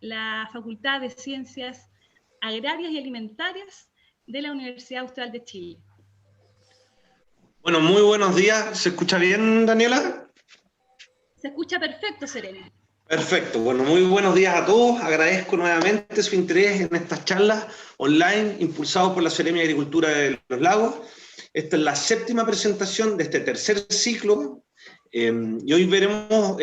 la Facultad de Ciencias Agrarias y Alimentarias de la Universidad Austral de Chile. Bueno, muy buenos días. ¿Se escucha bien, Daniela? Se escucha perfecto, Seremi. Perfecto. Bueno, muy buenos días a todos. Agradezco nuevamente su interés en estas charlas online impulsados por la Seremi de Agricultura de los Lagos. Esta es la 7ª presentación de este tercer ciclo y hoy veremos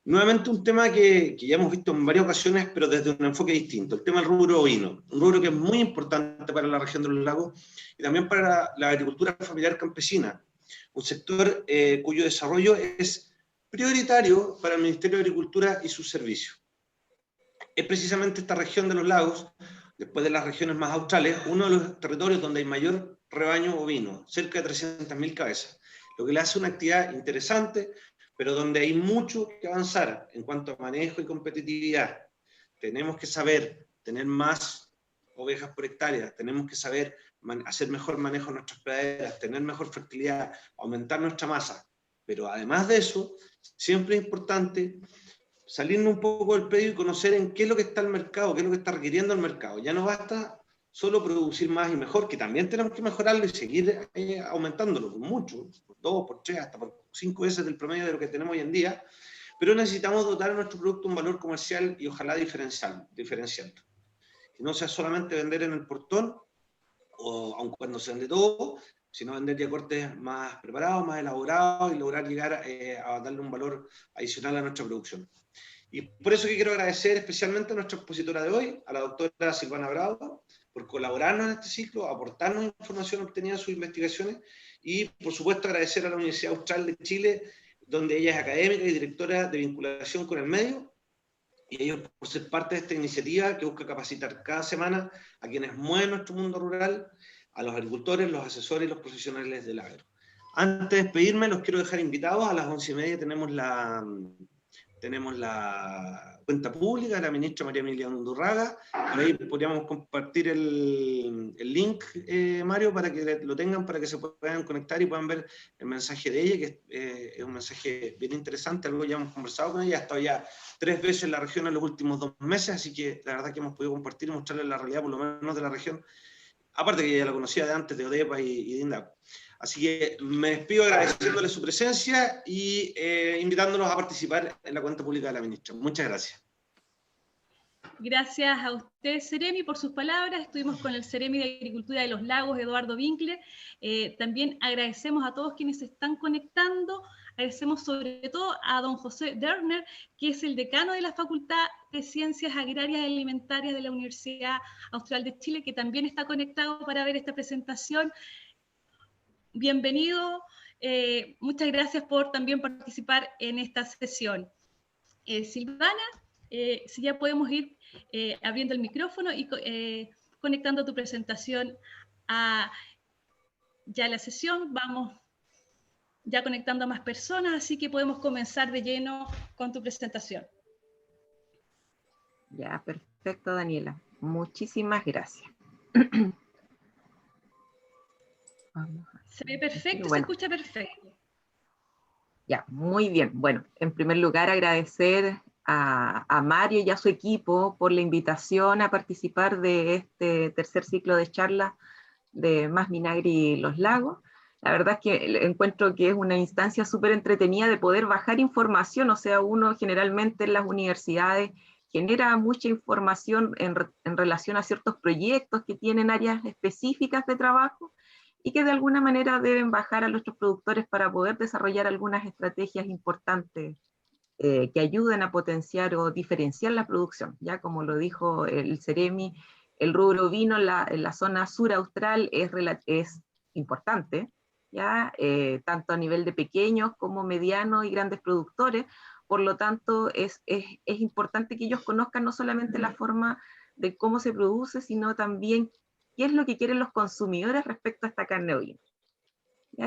nuevamente un tema que ya hemos visto en varias ocasiones, pero desde un enfoque distinto, el tema del rubro ovino, un rubro que es muy importante para la región de los lagos y también para la agricultura familiar campesina, un sector cuyo desarrollo es prioritario para el Ministerio de Agricultura y sus servicios. Es precisamente esta región de los lagos, después de las regiones más australes, uno de los territorios donde hay mayor rebaño ovino, cerca de 300.000 cabezas, lo que le hace una actividad interesante, pero donde hay mucho que avanzar en cuanto a manejo y competitividad. Tenemos que saber tener más ovejas por hectárea, tenemos que saber hacer mejor manejo de nuestras praderas, tener mejor fertilidad, aumentar nuestra masa. Pero además de eso, siempre es importante salirnos un poco del predio y conocer en qué es lo que está el mercado, qué es lo que está requiriendo el mercado. Ya no basta solo producir más y mejor, que también tenemos que mejorarlo y seguir aumentándolo por mucho, por 2, por 3, hasta por 5 veces del promedio de lo que tenemos hoy en día, pero necesitamos dotar a nuestro producto un valor comercial y ojalá diferenciando. Que no sea solamente vender en el portón, o aun cuando se vende todo, sino vender ya cortes más preparados, más elaborados y lograr llegar a darle un valor adicional a nuestra producción. Y por eso que quiero agradecer especialmente a nuestra expositora de hoy, a la doctora Silvana Bravo, por colaborarnos en este ciclo, aportarnos información obtenida de sus investigaciones y, por supuesto, agradecer a la Universidad Austral de Chile, donde ella es académica y directora de vinculación con el medio, y ellos por ser parte de esta iniciativa que busca capacitar cada semana a quienes mueven nuestro mundo rural, a los agricultores, los asesores y los profesionales del agro. Antes de despedirme, los quiero dejar invitados. A las 11:30 tenemos la cuenta pública de la ministra María Emilia Undurraga. Por ahí podríamos compartir el link, Mario, para que lo tengan, para que se puedan conectar y puedan ver el mensaje de ella, que es un mensaje bien interesante, algo que ya hemos conversado con ella, ha estado ya 3 veces en la región en los últimos 2 meses, así que la verdad que hemos podido compartir y mostrarles la realidad, por lo menos de la región, aparte que ya la conocía de antes, de ODEPA y de INDAP. Así que me despido agradeciéndole su presencia y invitándolos a participar en la cuenta pública de la ministra. Muchas gracias. Gracias a usted, Seremi, por sus palabras. Estuvimos con el Seremi de Agricultura de los Lagos, Eduardo Winkler. También agradecemos a todos quienes se están conectando. Agradecemos sobre todo a don José Derner, que es el decano de la Facultad de Ciencias Agrarias y Alimentarias de la Universidad Austral de Chile, que también está conectado para ver esta presentación. Bienvenido. Muchas gracias por también participar en esta sesión. Silvana, si ya podemos ir abriendo el micrófono y conectando tu presentación a ya la sesión. Vamos ya conectando a más personas, así que podemos comenzar de lleno con tu presentación. Ya, perfecto, Daniela. Muchísimas gracias. Se ve perfecto, bueno. Se escucha perfecto. Ya, muy bien. Bueno, en primer lugar agradecer a Mario y a su equipo por la invitación a participar de este tercer ciclo de charlas de Más Minagri y los Lagos. La verdad es que encuentro que es una instancia súper entretenida de poder bajar información, o sea, uno generalmente en las universidades genera mucha información en relación a ciertos proyectos que tienen áreas específicas de trabajo y que de alguna manera deben bajar a nuestros productores para poder desarrollar algunas estrategias importantes que ayuden a potenciar o diferenciar la producción. Ya como lo dijo el Seremi, el rubro ovino en la zona sur austral es importante, ¿ya? Tanto a nivel de pequeños como medianos y grandes productores. Por lo tanto, es importante que ellos conozcan no solamente la forma de cómo se produce, sino también qué es lo que quieren los consumidores respecto a esta carne ovina.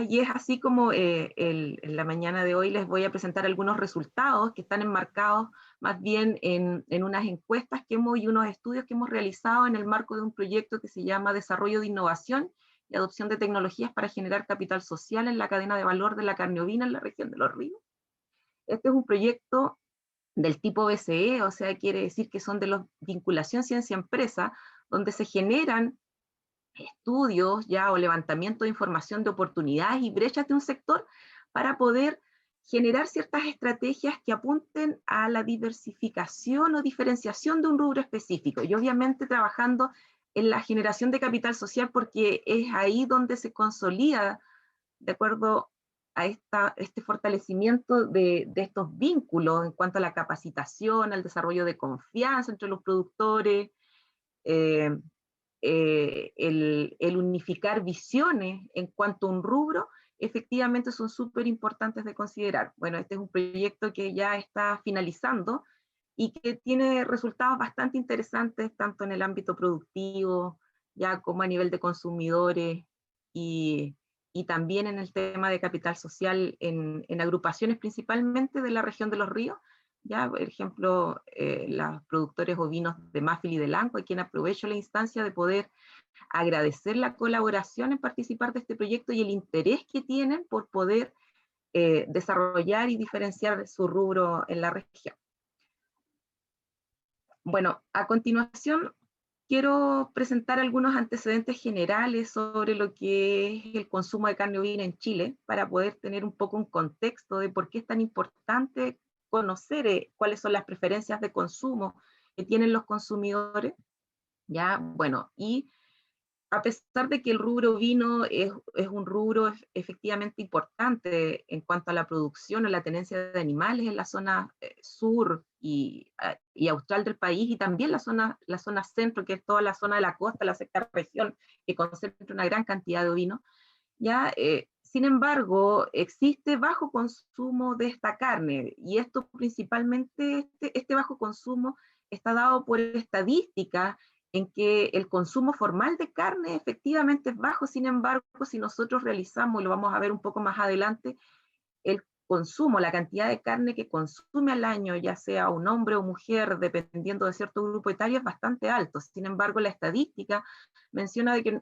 Y es así como en la mañana de hoy les voy a presentar algunos resultados que están enmarcados más bien en unas encuestas y unos estudios que hemos realizado en el marco de un proyecto que se llama Desarrollo de Innovación y Adopción de Tecnologías para Generar Capital Social en la Cadena de Valor de la Carne Ovina en la región de Los Ríos. Este es un proyecto del tipo BCE, o sea, quiere decir que son de los vinculación ciencia-empresa, donde se generan estudios ya o levantamiento de información de oportunidades y brechas de un sector para poder generar ciertas estrategias que apunten a la diversificación o diferenciación de un rubro específico, y obviamente trabajando en la generación de capital social, porque es ahí donde se consolida, de acuerdo a este fortalecimiento de estos vínculos en cuanto a la capacitación, al desarrollo de confianza entre los productores, eh, el unificar visiones en cuanto a un rubro, efectivamente son súper importantes de considerar. Bueno, este es un proyecto que ya está finalizando y que tiene resultados bastante interesantes, tanto en el ámbito productivo, ya como a nivel de consumidores, y también en el tema de capital social en agrupaciones principalmente de la región de los ríos. Ya, por ejemplo, los productores ovinos de Máfil y de Lanco, a quien aprovecho la instancia de poder agradecer la colaboración en participar de este proyecto y el interés que tienen por poder desarrollar y diferenciar su rubro en la región. Bueno, a continuación quiero presentar algunos antecedentes generales sobre lo que es el consumo de carne ovina en Chile, para poder tener un poco un contexto de por qué es tan importante conocer cuáles son las preferencias de consumo que tienen los consumidores. Ya, bueno, y a pesar de que el rubro ovino es un rubro efectivamente importante en cuanto a la producción o la tenencia de animales en la zona sur y austral del país, y también la zona centro, que es toda la zona de la costa, la sexta región, que concentra una gran cantidad de ovino, ya, sin embargo, existe bajo consumo de esta carne, y esto principalmente, este bajo consumo está dado por estadísticas en que el consumo formal de carne efectivamente es bajo. Sin embargo, si nosotros realizamos, y lo vamos a ver un poco más adelante, el consumo, la cantidad de carne que consume al año, ya sea un hombre o mujer, dependiendo de cierto grupo etario, es bastante alto. Sin embargo, la estadística menciona de que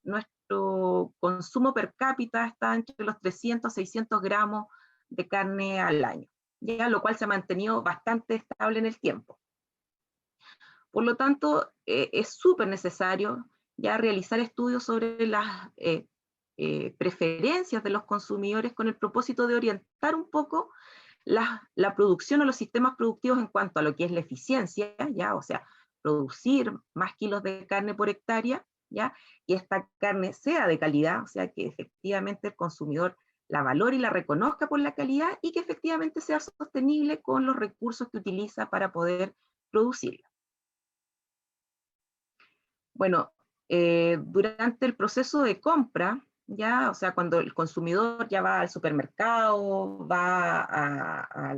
nuestro consumo per cápita está entre los 300 a 600 gramos de carne al año, ya, lo cual se ha mantenido bastante estable en el tiempo. Por lo tanto, es súper necesario ya realizar estudios sobre las preferencias de los consumidores, con el propósito de orientar un poco la producción o los sistemas productivos en cuanto a lo que es la eficiencia, ya, o sea, producir más kilos de carne por hectárea, ya, y esta carne sea de calidad, o sea, que efectivamente el consumidor la valore y la reconozca por la calidad, y que efectivamente sea sostenible con los recursos que utiliza para poder producirla. Bueno, durante el proceso de compra, ya, o sea, cuando el consumidor ya va al supermercado, va a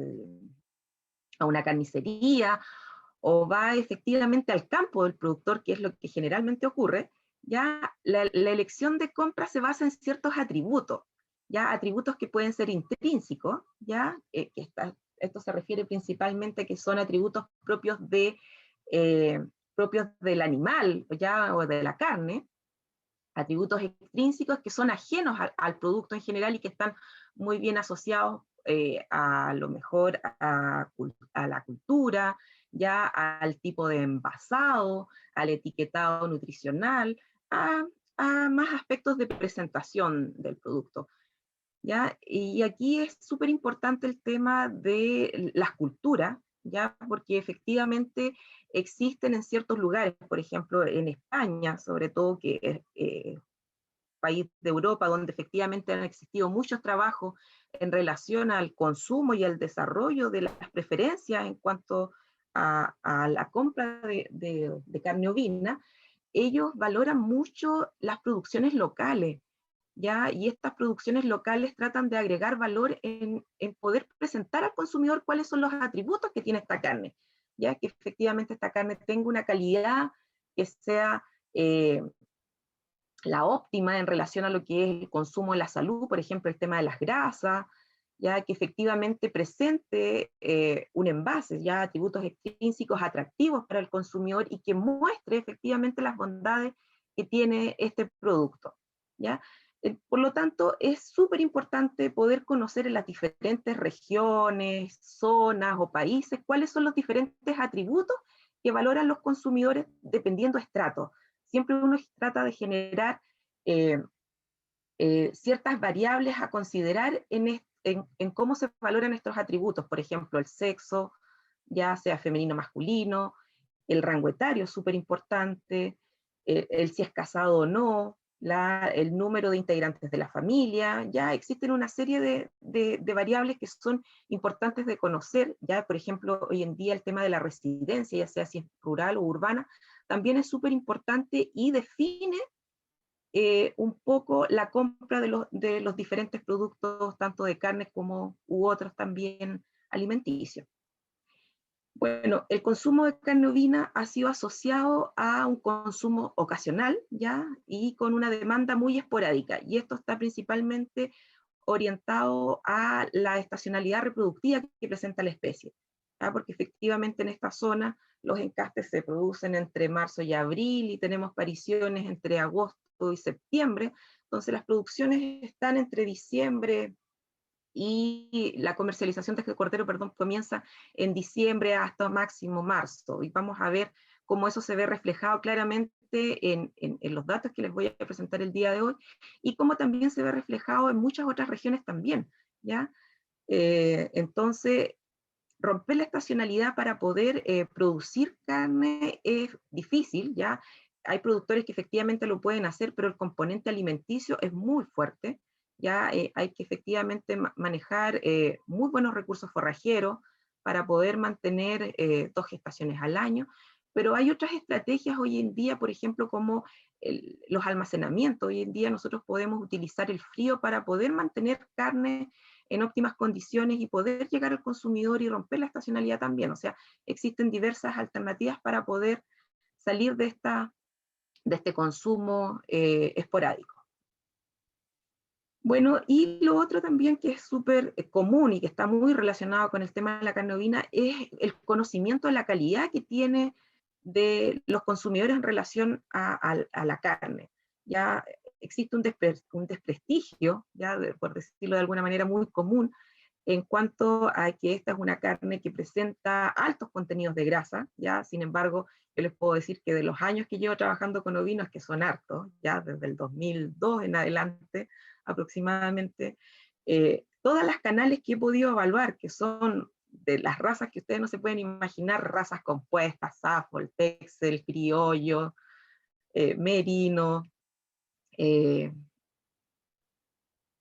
una carnicería, o va efectivamente al campo del productor, que es lo que generalmente ocurre, ya la elección de compra se basa en ciertos atributos, ya atributos que pueden ser intrínsecos, ya, esto se refiere principalmente a que son atributos propios propios del animal, ya, o de la carne, atributos extrínsecos que son ajenos al producto en general y que están muy bien asociados a lo mejor a la cultura, ya al tipo de envasado, al etiquetado nutricional, a más aspectos de presentación del producto, ¿ya? Y aquí es súper importante el tema de las culturas, ¿ya? Porque efectivamente existen en ciertos lugares, por ejemplo en España, sobre todo, que es país de Europa, donde efectivamente han existido muchos trabajos en relación al consumo y al desarrollo de las preferencias en cuanto a la compra de carne ovina. Ellos valoran mucho las producciones locales, ¿ya? Y estas producciones locales tratan de agregar valor en poder presentar al consumidor cuáles son los atributos que tiene esta carne, ya, que efectivamente esta carne tenga una calidad que sea la óptima en relación a lo que es el consumo en la salud, por ejemplo, el tema de las grasas, ya, que efectivamente presente un envase, ya, atributos extrínsecos atractivos para el consumidor y que muestre efectivamente las bondades que tiene este producto, ya. Por lo tanto, es súper importante poder conocer en las diferentes regiones, zonas o países cuáles son los diferentes atributos que valoran los consumidores dependiendo de estratos. Siempre uno trata de generar ciertas variables a considerar en cómo se valoran estos atributos. Por ejemplo, el sexo, ya sea femenino o masculino, el rango etario es súper importante, el si es casado o no, el número de integrantes de la familia. Ya existen una serie de variables que son importantes de conocer. Ya, por ejemplo, hoy en día el tema de la residencia, ya sea si es rural o urbana, también es súper importante y define un poco la compra de los diferentes productos, tanto de carne como u otros también alimenticios. Bueno, el consumo de carne ovina ha sido asociado a un consumo ocasional, ¿ya? Y con una demanda muy esporádica, y esto está principalmente orientado a la estacionalidad reproductiva que presenta la especie, ¿ya? Porque efectivamente en esta zona los encastes se producen entre marzo y abril, y tenemos pariciones entre agosto y septiembre, entonces las producciones están entre diciembre y la comercialización de este cordero, perdón, comienza en diciembre hasta máximo marzo, y vamos a ver cómo eso se ve reflejado claramente en los datos que les voy a presentar el día de hoy, y cómo también se ve reflejado en muchas otras regiones también, ¿ya? Entonces, romper la estacionalidad para poder producir carne es difícil, ¿ya? Hay productores que efectivamente lo pueden hacer, pero el componente alimenticio es muy fuerte, ya hay que efectivamente manejar muy buenos recursos forrajeros para poder mantener 2 gestaciones al año, pero hay otras estrategias hoy en día, por ejemplo, como los almacenamientos. Hoy en día nosotros podemos utilizar el frío para poder mantener carne en óptimas condiciones y poder llegar al consumidor y romper la estacionalidad también. O sea, existen diversas alternativas para poder salir de este consumo esporádico. Bueno, y lo otro también que es súper común y que está muy relacionado con el tema de la carne ovina es el conocimiento de la calidad que tiene de los consumidores en relación a la carne. Ya existe un desprestigio, ya por decirlo de alguna manera muy común, en cuanto a que esta es una carne que presenta altos contenidos de grasa, ya, sin embargo, yo les puedo decir que de los años que llevo trabajando con ovinos, que son hartos, ya desde el 2002 en adelante aproximadamente, todas las canales que he podido evaluar, que son de las razas que ustedes no se pueden imaginar, razas compuestas, Suffolk, Texel, Criollo, Merino,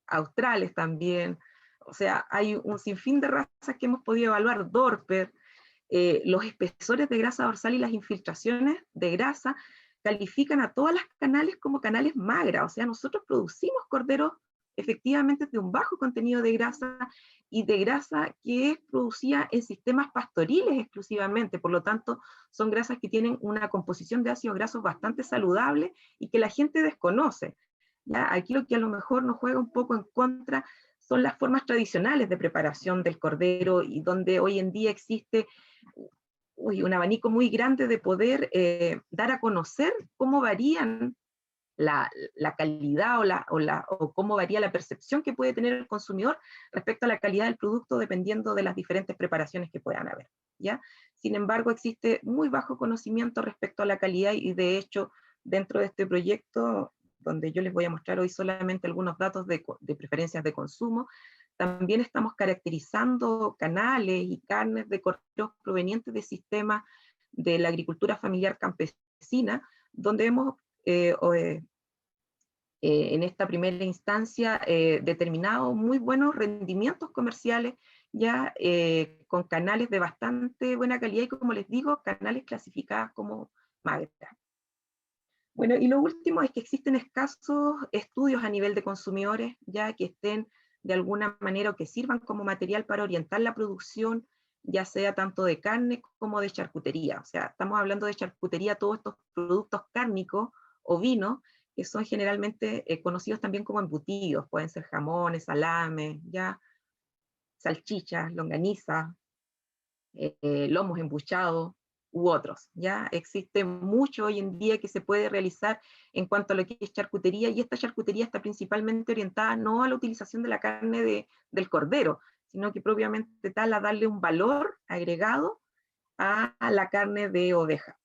Australes también. O sea, hay un sinfín de razas que hemos podido evaluar, Dorper, los espesores de grasa dorsal y las infiltraciones de grasa califican a todas las canales como canales magras. O sea, nosotros producimos corderos efectivamente de un bajo contenido de grasa y de grasa que es producida en sistemas pastoriles exclusivamente. Por lo tanto, son grasas que tienen una composición de ácidos grasos bastante saludable y que la gente desconoce. ¿Ya? Aquí lo que a lo mejor nos juega un poco en contra son las formas tradicionales de preparación del cordero, y donde hoy en día existe un abanico muy grande de poder dar a conocer cómo varían la calidad o cómo varía la percepción que puede tener el consumidor respecto a la calidad del producto dependiendo de las diferentes preparaciones que puedan haber, ¿ya? Sin embargo, existe muy bajo conocimiento respecto a la calidad, y de hecho, dentro de este proyecto, donde yo les voy a mostrar hoy solamente algunos datos de preferencias de consumo, también estamos caracterizando canales y carnes de corderos provenientes de sistemas de la agricultura familiar campesina, donde hemos en esta primera instancia determinado muy buenos rendimientos comerciales, ya con canales de bastante buena calidad y, como les digo, canales clasificados como magras. Bueno, y lo último es que existen escasos estudios a nivel de consumidores, ya que estén de alguna manera o que sirvan como material para orientar la producción, ya sea tanto de carne como de charcutería. O sea, estamos hablando de charcutería, todos estos productos cárnicos o vinos, que son generalmente conocidos también como embutidos, pueden ser jamones, salames, ya, salchichas, longanizas, lomos embuchados, u otros. Ya existe mucho hoy en día que se puede realizar en cuanto a lo que es charcutería, y esta charcutería está principalmente orientada no a la utilización de la carne del cordero, sino que propiamente tal a darle un valor agregado a la carne de oveja,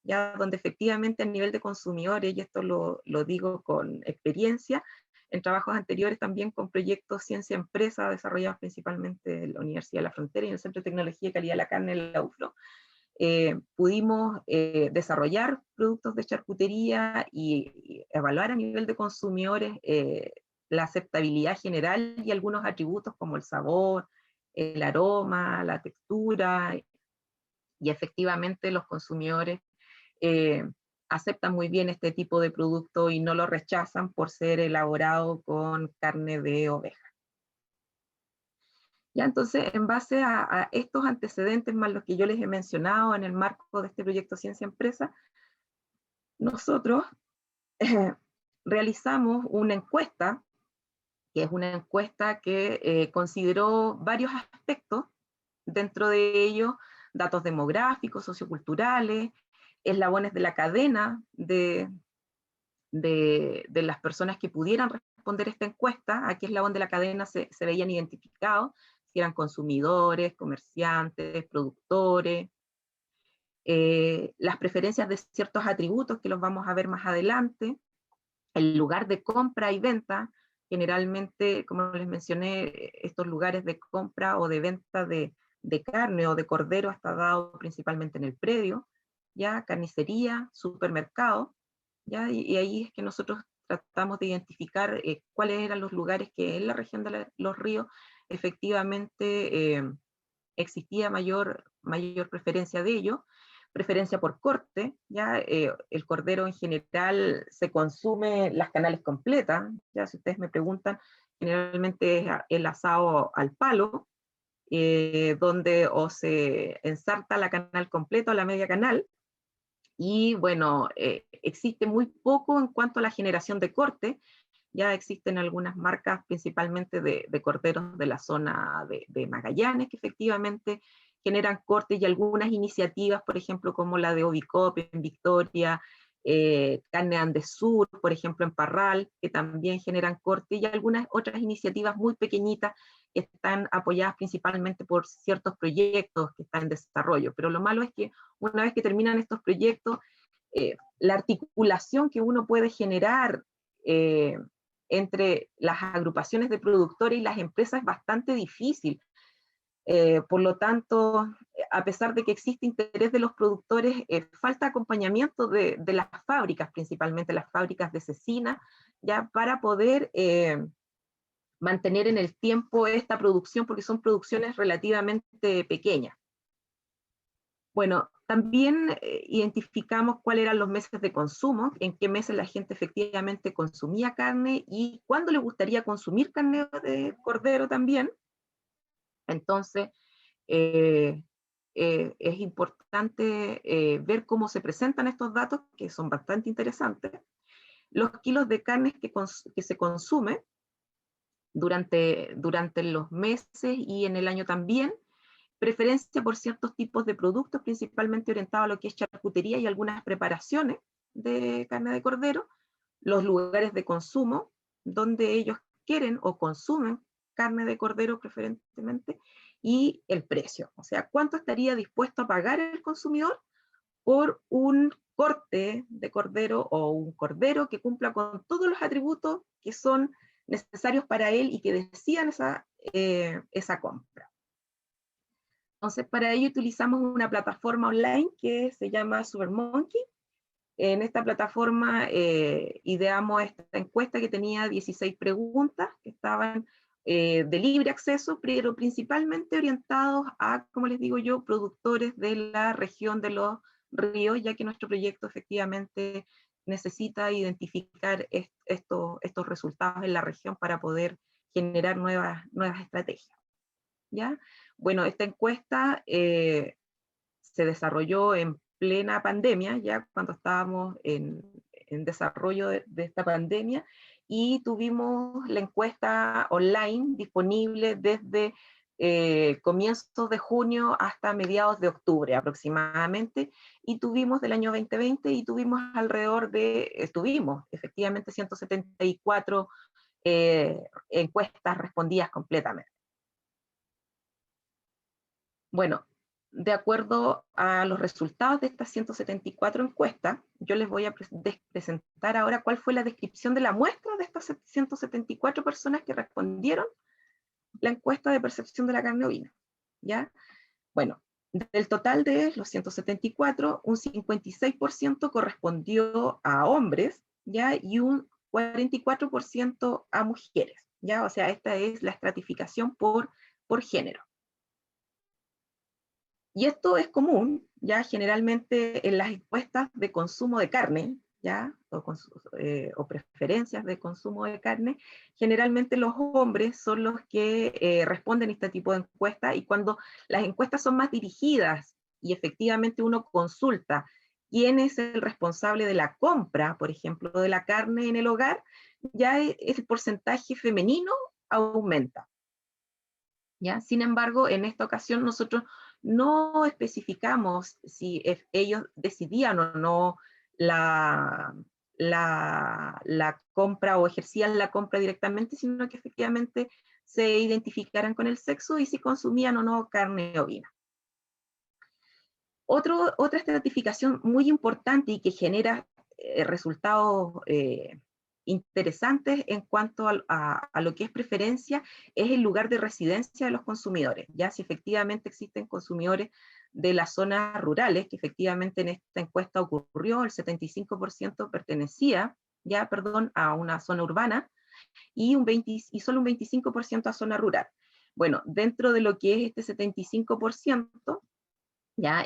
ya donde efectivamente a nivel de consumidores, y esto lo digo con experiencia, en trabajos anteriores también con proyectos Ciencia Empresa desarrollados principalmente en la Universidad de la Frontera y en el Centro de Tecnología y Calidad de la Carne en la UFRO, pudimos desarrollar productos de charcutería y evaluar a nivel de consumidores la aceptabilidad general y algunos atributos como el sabor, el aroma, la textura, y efectivamente los consumidores eh, aceptan muy bien este tipo de producto y no lo rechazan por ser elaborado con carne de oveja. Ya, entonces, en base a estos antecedentes más los que yo les he mencionado en el marco de este proyecto Ciencia Empresa, nosotros realizamos una encuesta, que es una encuesta que consideró varios aspectos, dentro de ellos datos demográficos, socioculturales, eslabones de la cadena de las personas que pudieran responder esta encuesta, a qué eslabón de la cadena se veían identificados, si eran consumidores, comerciantes, productores, las preferencias de ciertos atributos que los vamos a ver más adelante, el lugar de compra y venta, generalmente, como les mencioné, estos lugares de compra o de venta de carne o de cordero está dado principalmente en el predio, ya carnicería, supermercado, ¿ya? Y ahí es que nosotros tratamos de identificar cuáles eran los lugares que en la región de Los Ríos efectivamente existía mayor preferencia de ello, preferencia por corte, ya el cordero en general se consume las canales completas, ya si ustedes me preguntan, generalmente es el asado al palo, donde o se ensarta la canal completa o la media canal, y bueno, existe muy poco en cuanto a la generación de corte. Ya existen algunas marcas, principalmente de corderos de la zona de Magallanes, que efectivamente generan cortes, y algunas iniciativas, por ejemplo, como la de Ovicop en Victoria, Carne Andes Sur, por ejemplo, en Parral, que también generan cortes, y algunas otras iniciativas muy pequeñitas que están apoyadas principalmente por ciertos proyectos que están en desarrollo. Pero lo malo es que una vez que terminan estos proyectos, la articulación que uno puede generar entre las agrupaciones de productores y las empresas es bastante difícil. Por lo tanto, a pesar de que existe interés de los productores, falta acompañamiento de las fábricas, principalmente las fábricas de cecina, ya para poder mantener en el tiempo esta producción, porque son producciones relativamente pequeñas. Bueno, también identificamos cuáles eran los meses de consumo, en qué meses la gente efectivamente consumía carne y cuándo le gustaría consumir carne de cordero también. Entonces, es importante ver cómo se presentan estos datos, que son bastante interesantes. Los kilos de carne que se consume durante los meses y en el año también, preferencia por ciertos tipos de productos, principalmente orientados a lo que es charcutería y algunas preparaciones de carne de cordero, los lugares de consumo, donde ellos quieren o consumen carne de cordero preferentemente, y el precio, o sea, cuánto estaría dispuesto a pagar el consumidor por un corte de cordero o un cordero que cumpla con todos los atributos que son necesarios para él y que decidan esa compra. Entonces, para ello utilizamos una plataforma online que se llama SuperMonkey. En esta plataforma ideamos esta encuesta que tenía 16 preguntas que estaban de libre acceso, pero principalmente orientados a, como les digo yo, productores de la región de Los Ríos, ya que nuestro proyecto efectivamente necesita identificar estos resultados en la región para poder generar nuevas estrategias. ¿Ya? Bueno, esta encuesta se desarrolló en plena pandemia, ya cuando estábamos en desarrollo de esta pandemia, y tuvimos la encuesta online disponible desde comienzos de junio hasta mediados de octubre aproximadamente, y tuvimos del año 2020, y tuvimos tuvimos efectivamente 174 encuestas respondidas completamente. Bueno, de acuerdo a los resultados de estas 174 encuestas, yo les voy a presentar ahora cuál fue la descripción de la muestra de estas 174 personas que respondieron la encuesta de percepción de la carne ovina, ¿ya? Bueno, del total de los 174, un 56% correspondió a hombres, ¿ya? Y un 44% a mujeres, ¿ya? O sea, esta es la estratificación por género. Y esto es común, ya generalmente en las encuestas de consumo de carne, ¿ya? O preferencias de consumo de carne, generalmente los hombres son los que responden a este tipo de encuestas, y cuando las encuestas son más dirigidas y efectivamente uno consulta quién es el responsable de la compra, por ejemplo, de la carne en el hogar, ya el porcentaje femenino aumenta, ¿ya? Sin embargo, en esta ocasión nosotros no especificamos si ellos decidían o no la compra o ejercían la compra directamente, sino que efectivamente se identificaran con el sexo y si consumían o no carne ovina. Otra estratificación muy importante y que genera resultados interesantes en cuanto a lo que es preferencia es el lugar de residencia de los consumidores, ya si efectivamente existen consumidores de las zonas rurales, que efectivamente en esta encuesta ocurrió, el 75% pertenecía a una zona urbana y solo un 25% a zona rural. Bueno, dentro de lo que es este 75%, ya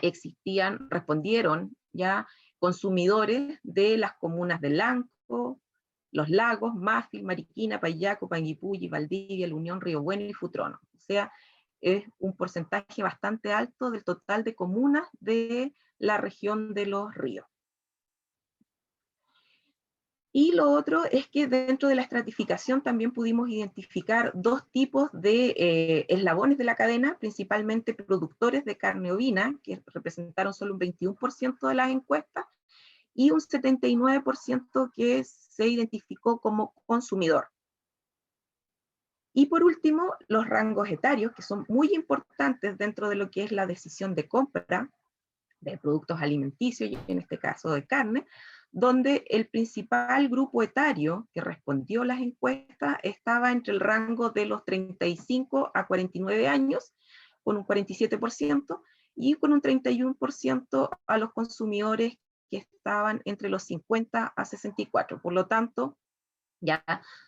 respondieron ya consumidores de las comunas de Lanco, Los Lagos, Mafil, Mariquina, Payaco, Panguipulli, Valdivia, La Unión, Río Bueno y Futrono. O sea, es un porcentaje bastante alto del total de comunas de la región de Los Ríos. Y lo otro es que dentro de la estratificación también pudimos identificar dos tipos de eslabones de la cadena, principalmente productores de carne ovina, que representaron solo un 21% de las encuestas, y un 79% que se identificó como consumidor. Y por último, los rangos etarios, que son muy importantes dentro de lo que es la decisión de compra de productos alimenticios, y en este caso de carne, donde el principal grupo etario que respondió a las encuestas estaba entre el rango de los 35 a 49 años, con un 47%, y con un 31% a los consumidores que estaban entre los 50 a 64. Por lo tanto, ya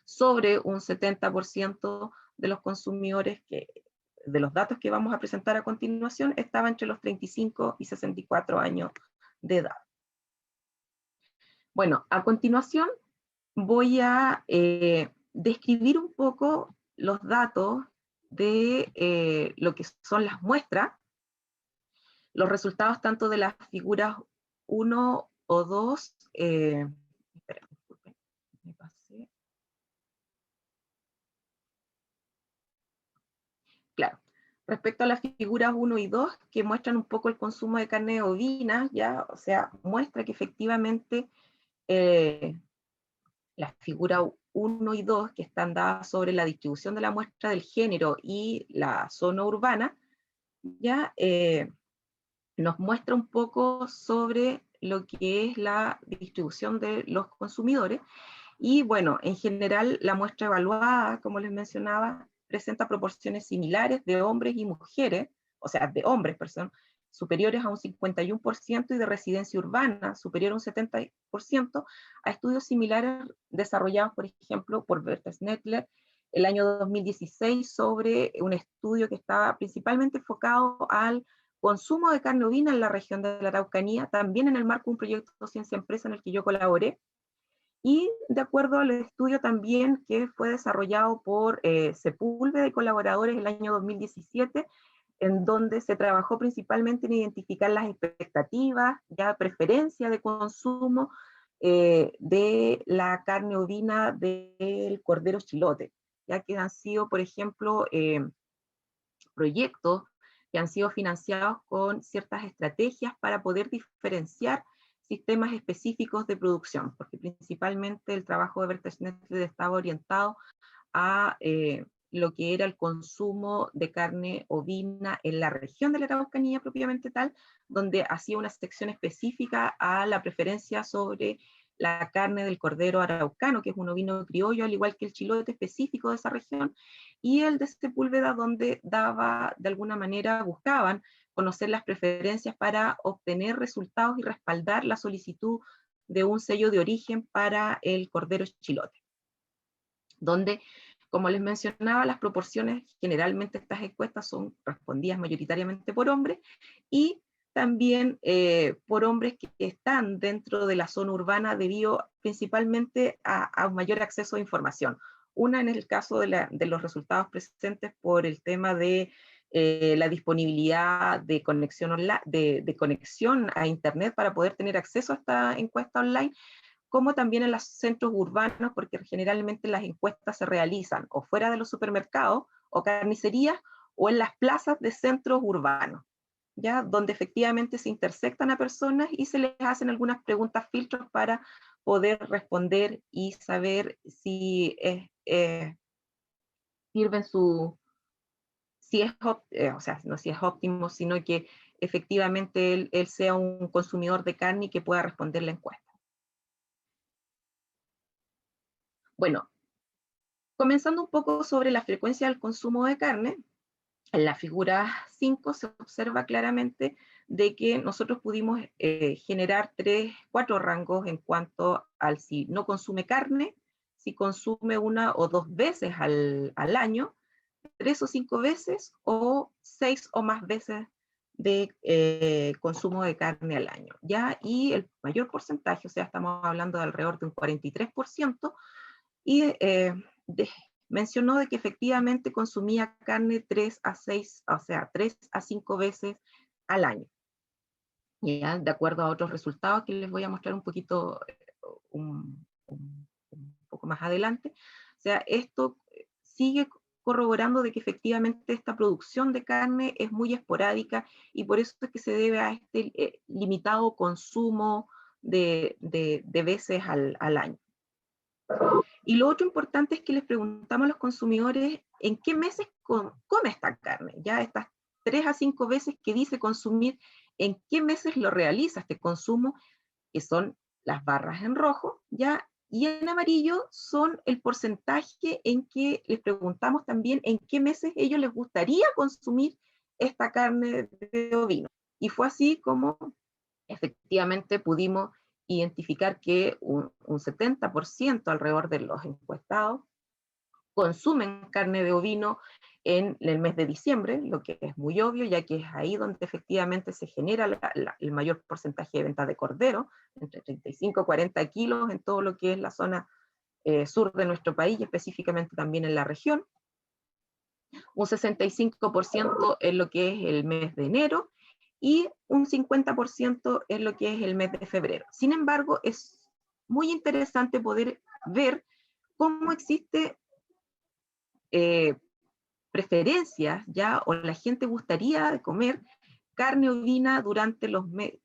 sobre un 70% de los consumidores de los datos que vamos a presentar a continuación, estaba entre los 35 y 64 años de edad. Bueno, a continuación voy a describir un poco los datos de lo que son las muestras, los resultados tanto de las figuras 1 o 2, espera, disculpen, me pasé. Claro, respecto a las figuras 1 y 2, que muestran un poco el consumo de carne ovina, ya, o sea, muestra que efectivamente la figura 1 y 2, que están dadas sobre la distribución de la muestra del género y la zona urbana, ya nos muestra un poco sobre lo que es la distribución de los consumidores. Y bueno, en general la muestra evaluada, como les mencionaba, presenta proporciones similares de hombres y mujeres, o sea, de hombres, perdón, superiores a un 51% y de residencia urbana superior a un 70%, a estudios similares desarrollados, por ejemplo, por Berta Schnettler el año 2016 sobre un estudio que estaba principalmente enfocado al consumo de carne ovina en la región de la Araucanía, también en el marco de un proyecto Ciencia Empresa en el que yo colaboré, y de acuerdo al estudio también que fue desarrollado por Sepúlveda y colaboradores el año 2017, en donde se trabajó principalmente en identificar las expectativas, ya preferencia de consumo de la carne ovina del cordero chilote, ya que han sido, por ejemplo, proyectos que han sido financiados con ciertas estrategias para poder diferenciar sistemas específicos de producción, porque principalmente el trabajo de Bertelsmann estaba orientado a lo que era el consumo de carne ovina en la región de la Araucanía propiamente tal, donde hacía una sección específica a la preferencia sobre la carne del cordero araucano, que es un ovino criollo, al igual que el chilote específico de esa región, y el de Sepúlveda, donde daba, de alguna manera, buscaban conocer las preferencias para obtener resultados y respaldar la solicitud de un sello de origen para el cordero chilote, donde, como les mencionaba, las proporciones, generalmente estas encuestas son respondidas mayoritariamente por hombres, y también por hombres que están dentro de la zona urbana debido principalmente a un mayor acceso a información. Una en el caso de los resultados presentes por el tema de la disponibilidad de conexión, de conexión a internet para poder tener acceso a esta encuesta online, como también en los centros urbanos, porque generalmente las encuestas se realizan o fuera de los supermercados o carnicerías o en las plazas de centros urbanos, ¿ya? Donde efectivamente se intersectan a personas y se les hacen algunas preguntas filtros para poder responder y saber si sirven si es, o sea, no si es óptimo, sino que efectivamente él sea un consumidor de carne y que pueda responder la encuesta. Bueno, comenzando un poco sobre la frecuencia del consumo de carne, en la figura 5 se observa claramente de que nosotros pudimos generar 4 rangos en cuanto al si no consume carne, si consume 1 o 2 veces al año, 3 o 5 veces o 6 o más veces de consumo de carne al año, ¿ya? Y el mayor porcentaje, o sea, estamos hablando de alrededor de un 43%, y mencionó de que efectivamente consumía carne 3 a 6, o sea, 3 a 5 veces al año. ¿Ya? De acuerdo a otros resultados que les voy a mostrar un poquito, un poco más adelante. O sea, esto sigue corroborando de que efectivamente esta producción de carne es muy esporádica y por eso es que se debe a este limitado consumo de veces al año. Y lo otro importante es que les preguntamos a los consumidores en qué meses come esta carne, ya estas 3 a 5 veces que dice consumir, en qué meses lo realiza este consumo, que son las barras en rojo, ya, y en amarillo son el porcentaje en que les preguntamos también en qué meses ellos les gustaría consumir esta carne de ovino. Y fue así como efectivamente pudimos identificar que un 70% alrededor de los encuestados consumen carne de ovino en el mes de diciembre, lo que es muy obvio, ya que es ahí donde efectivamente se genera el mayor porcentaje de ventas de cordero, entre 35 y 40 kilos en todo lo que es la zona sur de nuestro país, y específicamente también en la región. Un 65% en lo que es el mes de enero, y un 50% es lo que es el mes de febrero. Sin embargo, es muy interesante poder ver cómo existe preferencias, ya, o la gente gustaría comer carne ovina durante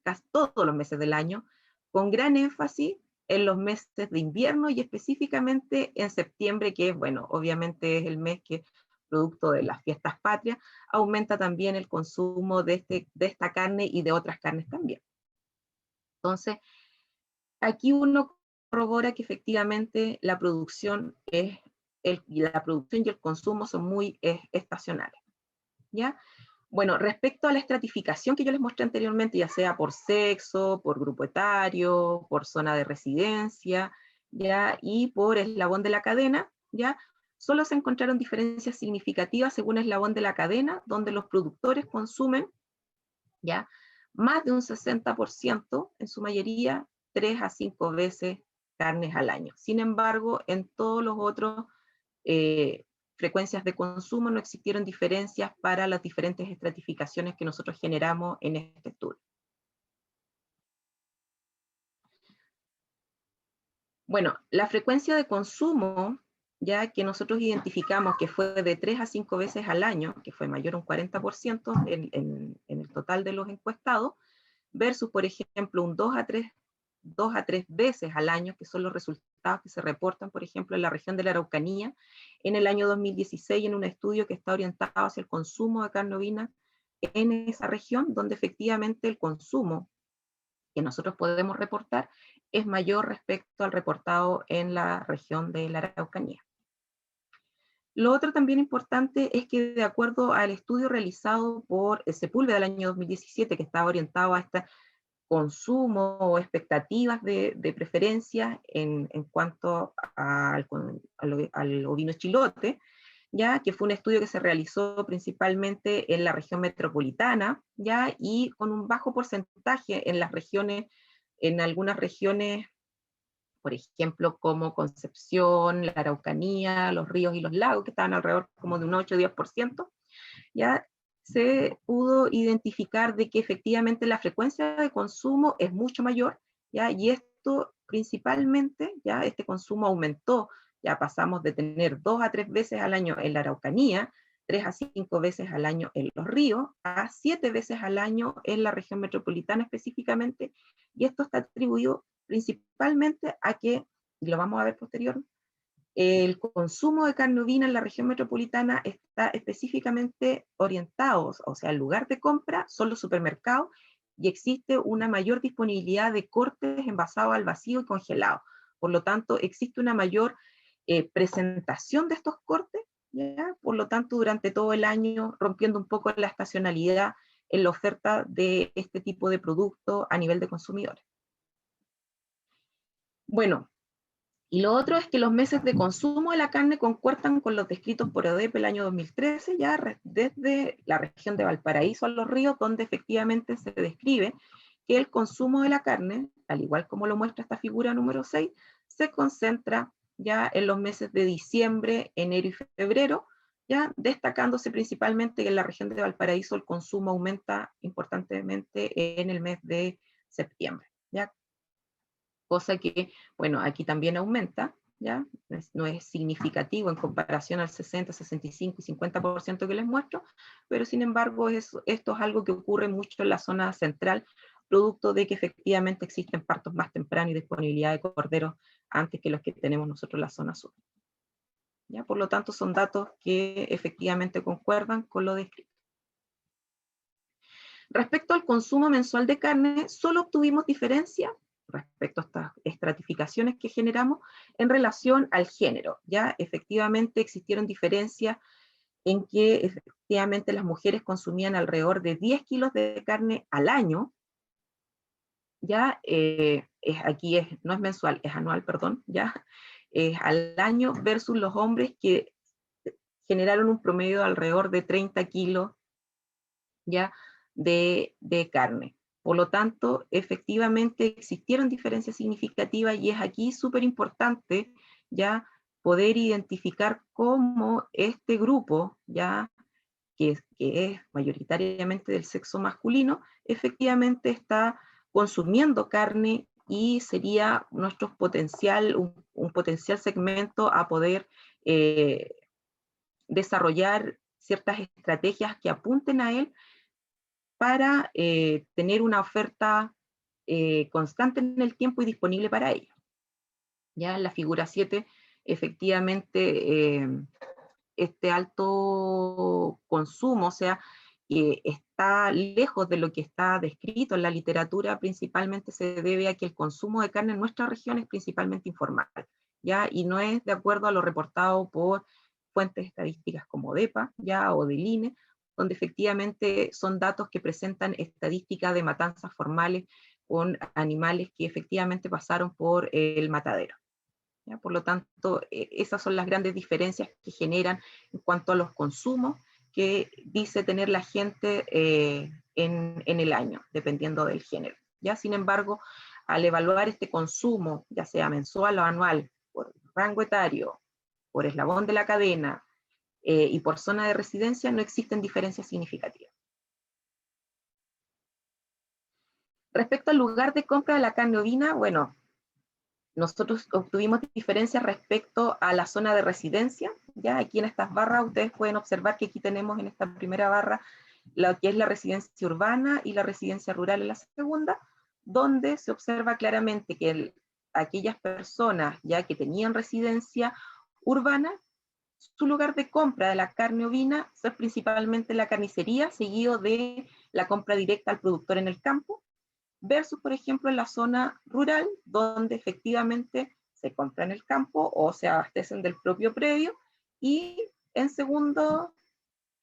casi todos los meses del año, con gran énfasis en los meses de invierno y específicamente en septiembre, que, bueno, obviamente es el mes que, producto de las fiestas patrias, aumenta también el consumo de esta carne y de otras carnes también. Entonces, aquí uno corrobora que efectivamente la producción y el consumo son muy estacionales, ¿ya? Bueno, respecto a la estratificación que yo les mostré anteriormente, ya sea por sexo, por grupo etario, por zona de residencia, ¿ya? Y por eslabón de la cadena, ¿ya? Solo se encontraron diferencias significativas según eslabón de la cadena, donde los productores consumen, ¿ya?, más de un 60%, en su mayoría, 3 a 5 veces carnes al año. Sin embargo, en todos los otros frecuencias de consumo no existieron diferencias para las diferentes estratificaciones que nosotros generamos en este estudio. Bueno, la frecuencia de consumo ya que nosotros identificamos que fue de 3 a 5 veces al año, que fue mayor un 40% en el total de los encuestados, versus, por ejemplo, un 2 a 3 veces al año, que son los resultados que se reportan, por ejemplo, en la región de la Araucanía, en el año 2016, en un estudio que está orientado hacia el consumo de carne ovina en esa región, donde efectivamente el consumo que nosotros podemos reportar es mayor respecto al reportado en la región de la Araucanía. Lo otro también importante es que de acuerdo al estudio realizado por Sepúlveda del año 2017, que estaba orientado a este consumo o expectativas de preferencia en cuanto al ovino chilote, ya que fue un estudio que se realizó principalmente en la región metropolitana, ya, y con un bajo porcentaje en las regiones, en algunas regiones, por ejemplo, como Concepción, la Araucanía, los ríos y los lagos, que estaban alrededor como de un 8 o 10%, ya se pudo identificar de que efectivamente la frecuencia de consumo es mucho mayor, ya, y esto principalmente, ya, este consumo aumentó, ya pasamos de tener 2 a 3 veces al año en la Araucanía, 3 a 5 veces al año en los ríos, a 7 veces al año en la región metropolitana específicamente, y esto está atribuido principalmente a que, y lo vamos a ver posterior, el consumo de carne ovina en la región metropolitana está específicamente orientado, o sea, el lugar de compra son los supermercados, y existe una mayor disponibilidad de cortes envasados al vacío y congelados. Por lo tanto, existe una mayor presentación de estos cortes, ¿ya? Por lo tanto, durante todo el año, rompiendo un poco la estacionalidad en la oferta de este tipo de productos a nivel de consumidores. Bueno, y lo otro es que los meses de consumo de la carne concuerdan con los descritos por ODEP el año 2013, ya desde la región de Valparaíso a Los Ríos, donde efectivamente se describe que el consumo de la carne, al igual como lo muestra esta figura número 6, se concentra ya en los meses de diciembre, enero y febrero, ya destacándose principalmente que en la región de Valparaíso el consumo aumenta importantemente en el mes de septiembre, ¿ya? Cosa que, bueno, aquí también aumenta, ¿ya? No es significativo en comparación al 60, 65 y 50% que les muestro, pero sin embargo esto es algo que ocurre mucho en la zona central, producto de que efectivamente existen partos más tempranos y disponibilidad de corderos antes que los que tenemos nosotros en la zona sur. ¿Ya? Por lo tanto, son datos que efectivamente concuerdan con lo descrito. Respecto al consumo mensual de carne, solo obtuvimos diferencia respecto a estas estratificaciones que generamos en relación al género. Ya efectivamente existieron diferencias en que efectivamente las mujeres consumían alrededor de 10 kilos de carne al año, ya no es mensual, es anual, perdón, ya al año, versus los hombres que generaron un promedio de alrededor de 30 kilos ya de carne. Por lo tanto, efectivamente existieron diferencias significativas, y es aquí súper importante ya poder identificar cómo este grupo, ya que es mayoritariamente del sexo masculino, efectivamente está consumiendo carne, y sería nuestro potencial, un potencial segmento a poder desarrollar ciertas estrategias que apunten a él para tener una oferta constante en el tiempo y disponible para ello. Ya en la figura 7, efectivamente, este alto consumo, o sea, está lejos de lo que está descrito en la literatura. Principalmente se debe a que el consumo de carne en nuestra región es principalmente informal, ¿ya? Y no es de acuerdo a lo reportado por fuentes estadísticas como DEPA, ¿ya? O del INE, donde efectivamente son datos que presentan estadísticas de matanzas formales con animales que efectivamente pasaron por el matadero. ¿Ya? Por lo tanto, esas son las grandes diferencias que generan en cuanto a los consumos que dice tener la gente en el año, dependiendo del género. ¿Ya? Sin embargo, al evaluar este consumo, ya sea mensual o anual, por rango etario, por eslabón de la cadena, y por zona de residencia, no existen diferencias significativas. Respecto al lugar de compra de la carne ovina, bueno, nosotros obtuvimos diferencias respecto a la zona de residencia. Ya aquí en estas barras ustedes pueden observar que aquí tenemos en esta primera barra lo que es la residencia urbana y la residencia rural en la segunda, donde se observa claramente que aquellas personas ya que tenían residencia urbana, su lugar de compra de la carne ovina es principalmente la carnicería, seguido de la compra directa al productor en el campo, versus, por ejemplo, en la zona rural, donde efectivamente se compra en el campo o se abastecen del propio predio, y en segunda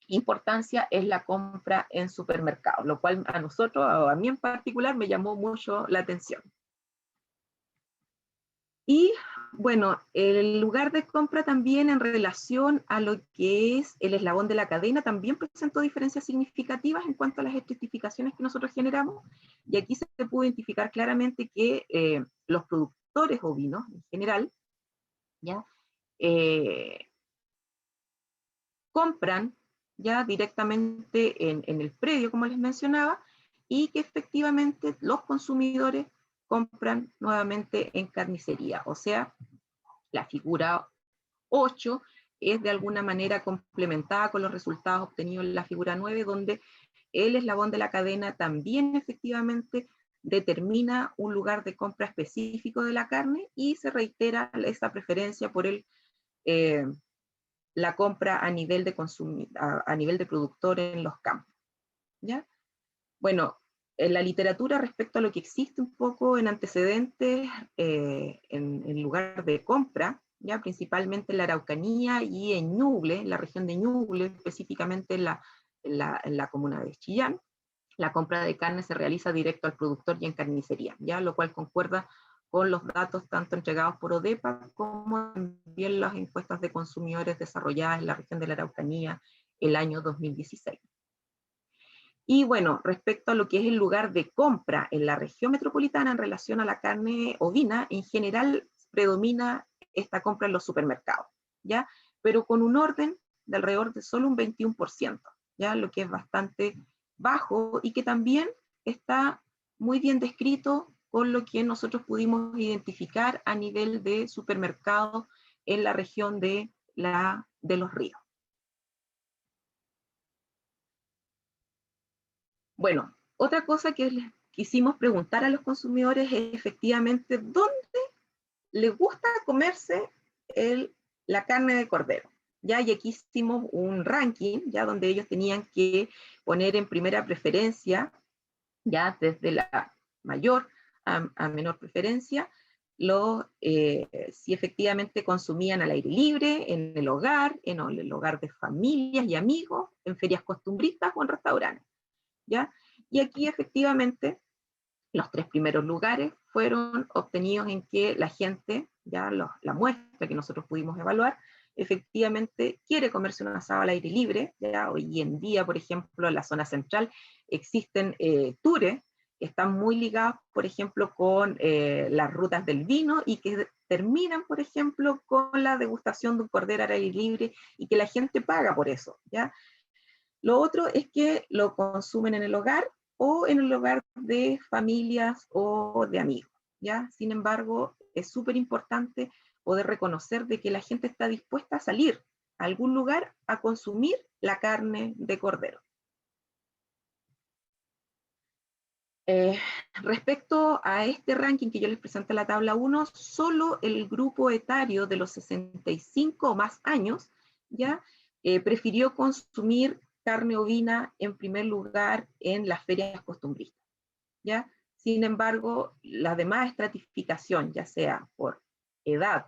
importancia es la compra en supermercados, lo cual a nosotros, o a mí en particular, me llamó mucho la atención. Y bueno, el lugar de compra también en relación a lo que es el eslabón de la cadena también presentó diferencias significativas en cuanto a las estratificaciones que nosotros generamos, y aquí se pudo identificar claramente que los productores ovinos en general ya compran ya directamente en el predio, como les mencionaba, y que efectivamente los consumidores compran nuevamente en carnicería. O sea, la figura 8 es de alguna manera complementada con los resultados obtenidos en la figura 9, donde el eslabón de la cadena también efectivamente determina un lugar de compra específico de la carne y se reitera esa preferencia por la compra a nivel de a nivel de productor en los campos. ¿Ya? Bueno, en la literatura respecto a lo que existe un poco en antecedentes en lugar de compra, ya principalmente en la Araucanía y en Ñuble, en la región de Ñuble, específicamente en la comuna de Chillán, la compra de carne se realiza directo al productor y en carnicería, ya lo cual concuerda con los datos tanto entregados por ODEPA como también las encuestas de consumidores desarrolladas en la región de la Araucanía el año 2016. Y bueno, respecto a lo que es el lugar de compra en la región metropolitana en relación a la carne ovina, en general predomina esta compra en los supermercados, ¿ya? Pero con un orden de alrededor de solo un 21%, ¿ya? Lo que es bastante bajo y que también está muy bien descrito con lo que nosotros pudimos identificar a nivel de supermercados en la región de Los Ríos. Bueno, otra cosa que les quisimos preguntar a los consumidores es efectivamente dónde les gusta comerse la carne de cordero. ¿Ya? Y aquí hicimos un ranking, ya donde ellos tenían que poner en primera preferencia, ya desde la mayor a menor preferencia, si efectivamente consumían al aire libre, en el hogar de familias y amigos, en ferias costumbristas o en restaurantes. ¿Ya? Y aquí efectivamente los 3 primeros lugares fueron obtenidos en que la gente, ya la muestra que nosotros pudimos evaluar, efectivamente quiere comerse un asado al aire libre. Ya hoy en día, por ejemplo, en la zona central existen tours que están muy ligados, por ejemplo, con las rutas del vino y que terminan, por ejemplo, con la degustación de un cordero al aire libre y que la gente paga por eso, ¿ya? Lo otro es que lo consumen en el hogar o en el hogar de familias o de amigos, ¿ya? Sin embargo, es súper importante poder reconocer de que la gente está dispuesta a salir a algún lugar a consumir la carne de cordero. Respecto a este ranking que yo les presenté en la tabla 1, solo el grupo etario de los 65 o más años ya prefirió consumir carne ovina en primer lugar en las ferias costumbristas, ¿ya? Sin embargo, la demás estratificación, ya sea por edad,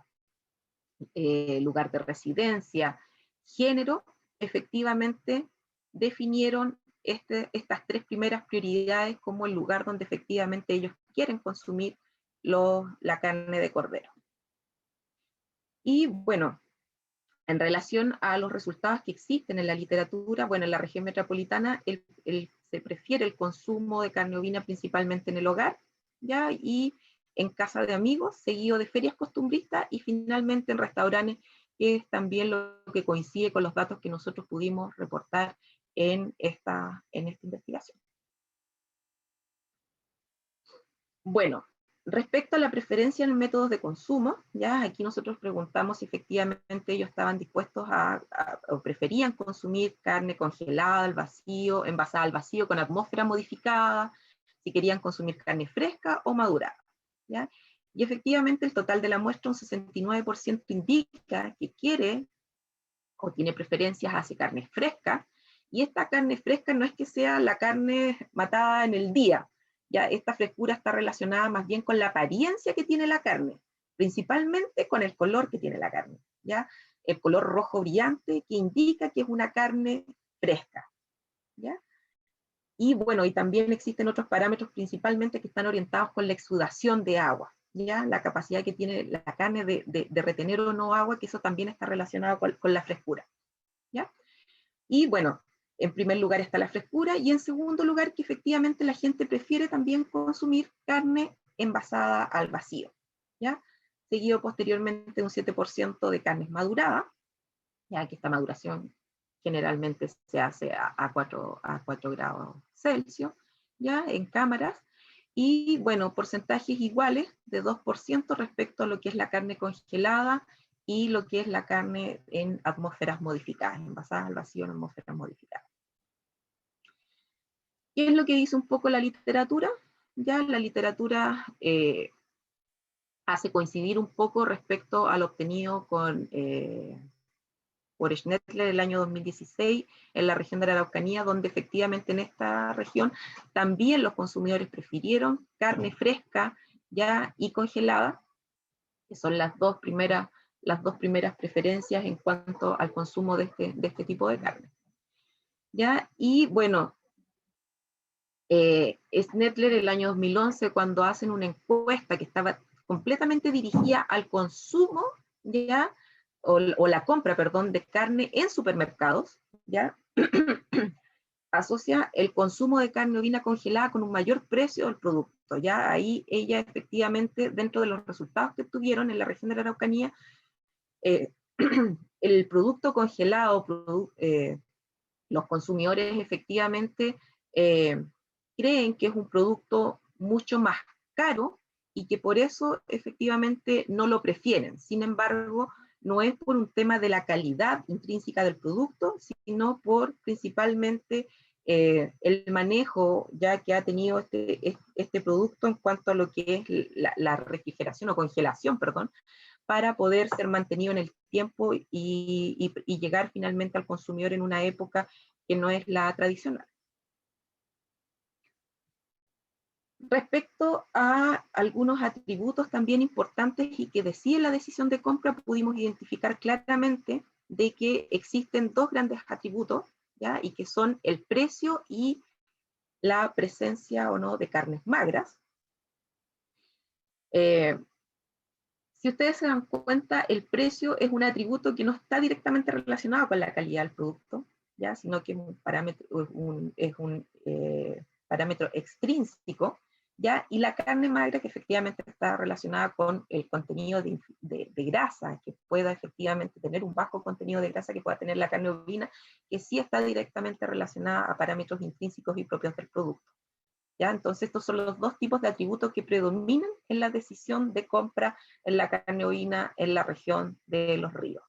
lugar de residencia, género, efectivamente definieron estas 3 primeras prioridades como el lugar donde efectivamente ellos quieren consumir la carne de cordero. Y bueno, en relación a los resultados que existen en la literatura, bueno, en la región metropolitana se prefiere el consumo de carne ovina principalmente en el hogar, ¿ya? Y en casa de amigos, seguido de ferias costumbristas y finalmente en restaurantes, que es también lo que coincide con los datos que nosotros pudimos reportar en esta investigación. Bueno, Respecto a la preferencia en métodos de consumo, ya aquí nosotros preguntamos si efectivamente ellos estaban dispuestos o preferían consumir carne congelada al vacío, envasada al vacío con atmósfera modificada, si querían consumir carne fresca o madurada, ¿ya? Y efectivamente el total de la muestra, un 69%, indica que quiere o tiene preferencias hacia carne fresca, y esta carne fresca no es que sea la carne matada en el día, ya esta frescura está relacionada más bien con la apariencia que tiene la carne, principalmente con el color que tiene la carne, ya el color rojo brillante que indica que es una carne fresca, ya. Y bueno, y también existen otros parámetros principalmente que están orientados con la exudación de agua, ya la capacidad que tiene la carne de retener o no agua, que eso también está relacionado con la frescura, ya. Y bueno, en primer lugar está la frescura, y en segundo lugar que efectivamente la gente prefiere también consumir carne envasada al vacío, ¿ya? Seguido posteriormente de un 7% de carnes maduradas, ya que esta maduración generalmente se hace a 4 grados Celsius, ¿ya? En cámaras, y bueno, porcentajes iguales de 2% respecto a lo que es la carne congelada y lo que es la carne en atmósferas modificadas, envasadas al vacío en atmósferas modificadas. ¿Qué es lo que dice un poco la literatura? Ya la literatura hace coincidir un poco respecto a lo obtenido por Schnettler el año 2016 en la región de la Araucanía, donde efectivamente en esta región también los consumidores prefirieron carne fresca ya y congelada, que son las dos primeras preferencias en cuanto al consumo de este tipo de carne. ¿Ya? Y bueno, Schnettler el año 2011, cuando hacen una encuesta que estaba completamente dirigida al consumo, ¿ya? O la compra, perdón, de carne en supermercados, ¿ya? Asocia el consumo de carne ovina congelada con un mayor precio del producto, ¿ya? Ahí ella efectivamente, dentro de los resultados que tuvieron en la región de la Araucanía, el producto congelado, los consumidores efectivamente creen que es un producto mucho más caro y que por eso efectivamente no lo prefieren. Sin embargo, no es por un tema de la calidad intrínseca del producto, sino por principalmente el manejo ya que ha tenido este producto en cuanto a lo que es la refrigeración o congelación, perdón, para poder ser mantenido en el tiempo y llegar finalmente al consumidor en una época que no es la tradicional. Respecto a algunos atributos también importantes y que deciden la decisión de compra, pudimos identificar claramente de que existen dos grandes atributos, ¿ya? Y que son el precio y la presencia o no de carnes magras. Si ustedes se dan cuenta, el precio es un atributo que no está directamente relacionado con la calidad del producto, ¿ya? Sino que es un parámetro, parámetro extrínseco, ¿ya? Y la carne magra que efectivamente está relacionada con el contenido de grasa, que pueda efectivamente tener un bajo contenido de grasa que pueda tener la carne ovina, que sí está directamente relacionada a parámetros intrínsecos y propios del producto. ¿Ya? Entonces estos son los dos tipos de atributos que predominan en la decisión de compra en la carne ovina en la región de Los Ríos.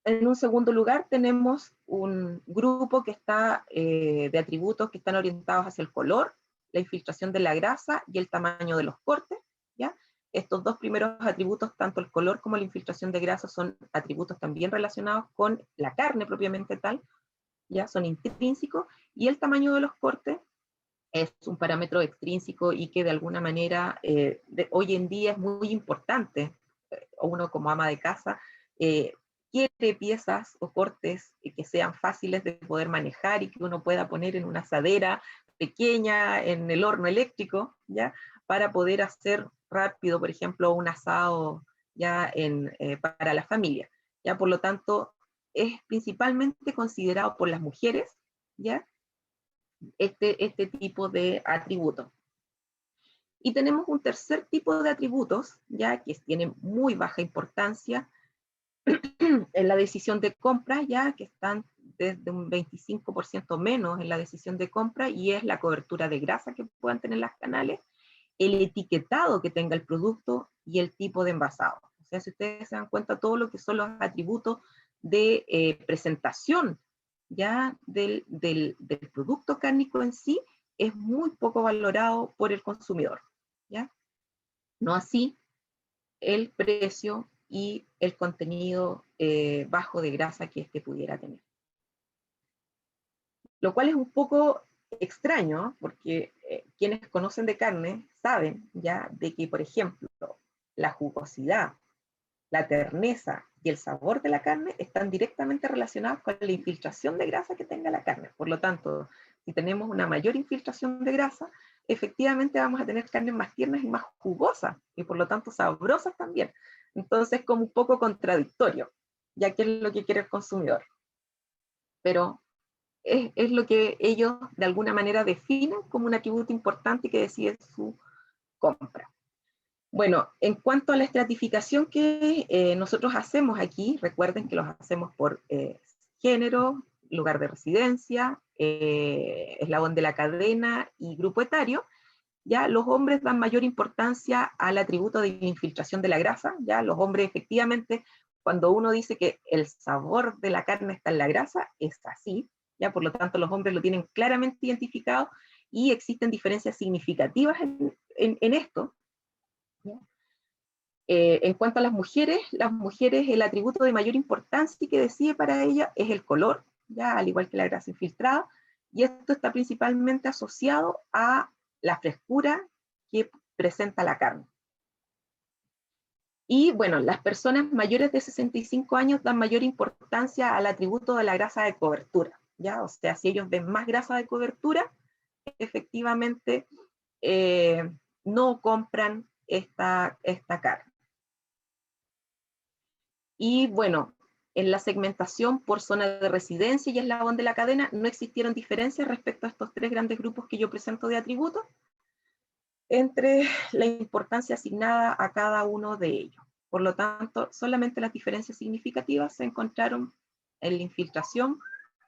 En un segundo lugar tenemos un grupo que está de atributos que están orientados hacia el color, la infiltración de la grasa y el tamaño de los cortes, ¿ya? Estos dos primeros atributos, tanto el color como la infiltración de grasa, son atributos también relacionados con la carne propiamente tal, ya son intrínsecos, y el tamaño de los cortes es un parámetro extrínseco y que de alguna manera hoy en día es muy importante. Uno como ama de casa quiere piezas o cortes que sean fáciles de poder manejar y que uno pueda poner en una asadera pequeña, en el horno eléctrico, ¿ya? Para poder hacer rápido, por ejemplo, un asado ya para la familia, ¿ya? Por lo tanto, es principalmente considerado por las mujeres, ¿ya? Este tipo de atributos. Y tenemos un tercer tipo de atributos, ya que tienen muy baja importancia en la decisión de compra, ya que están desde un 25% menos en la decisión de compra, y es la cobertura de grasa que puedan tener las canales, el etiquetado que tenga el producto y el tipo de envasado. O sea, si ustedes se dan cuenta, todo lo que son los atributos de presentación ya del producto cárnico en sí es muy poco valorado por el consumidor, ¿ya? No así el precio y el contenido bajo de grasa que este pudiera tener. Lo cual es un poco extraño, porque quienes conocen de carne saben ya de que, por ejemplo, la jugosidad, la terneza y el sabor de la carne están directamente relacionados con la infiltración de grasa que tenga la carne. Por lo tanto, si tenemos una mayor infiltración de grasa, efectivamente vamos a tener carnes más tiernas y más jugosas, y por lo tanto sabrosas también. Entonces es como un poco contradictorio, ya que es lo que quiere el consumidor. Pero es lo que ellos de alguna manera definen como un atributo importante que decide su compra. Bueno, en cuanto a la estratificación que nosotros hacemos aquí, recuerden que los hacemos por género, lugar de residencia, eslabón de la cadena y grupo etario. Ya los hombres dan mayor importancia al atributo de infiltración de la grasa. Ya los hombres efectivamente, cuando uno dice que el sabor de la carne está en la grasa, es así. Ya, por lo tanto, los hombres lo tienen claramente identificado y existen diferencias significativas en esto. En cuanto a las mujeres, el atributo de mayor importancia que decide para ellas es el color, ya, al igual que la grasa infiltrada, y esto está principalmente asociado a la frescura que presenta la carne. Y bueno, las personas mayores de 65 años dan mayor importancia al atributo de la grasa de cobertura, ¿ya? O sea, si ellos ven más grasa de cobertura, efectivamente no compran esta carne. Y bueno, en la segmentación por zona de residencia y eslabón de la cadena no existieron diferencias respecto a estos tres grandes grupos que yo presento de atributos entre la importancia asignada a cada uno de ellos. Por lo tanto, solamente las diferencias significativas se encontraron en la infiltración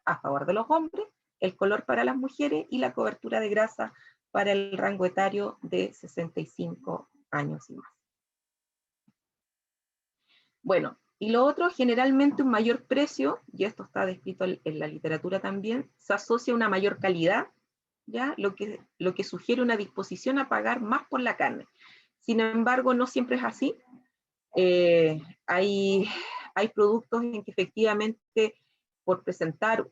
a favor de los hombres, el color para las mujeres y la cobertura de grasa para el rango etario de 65 años y más. Bueno, y lo otro, generalmente un mayor precio, y esto está descrito en la literatura también, se asocia a una mayor calidad, ¿ya? Lo que sugiere una disposición a pagar más por la carne. Sin embargo, no siempre es así. Hay productos en que efectivamente, por presentar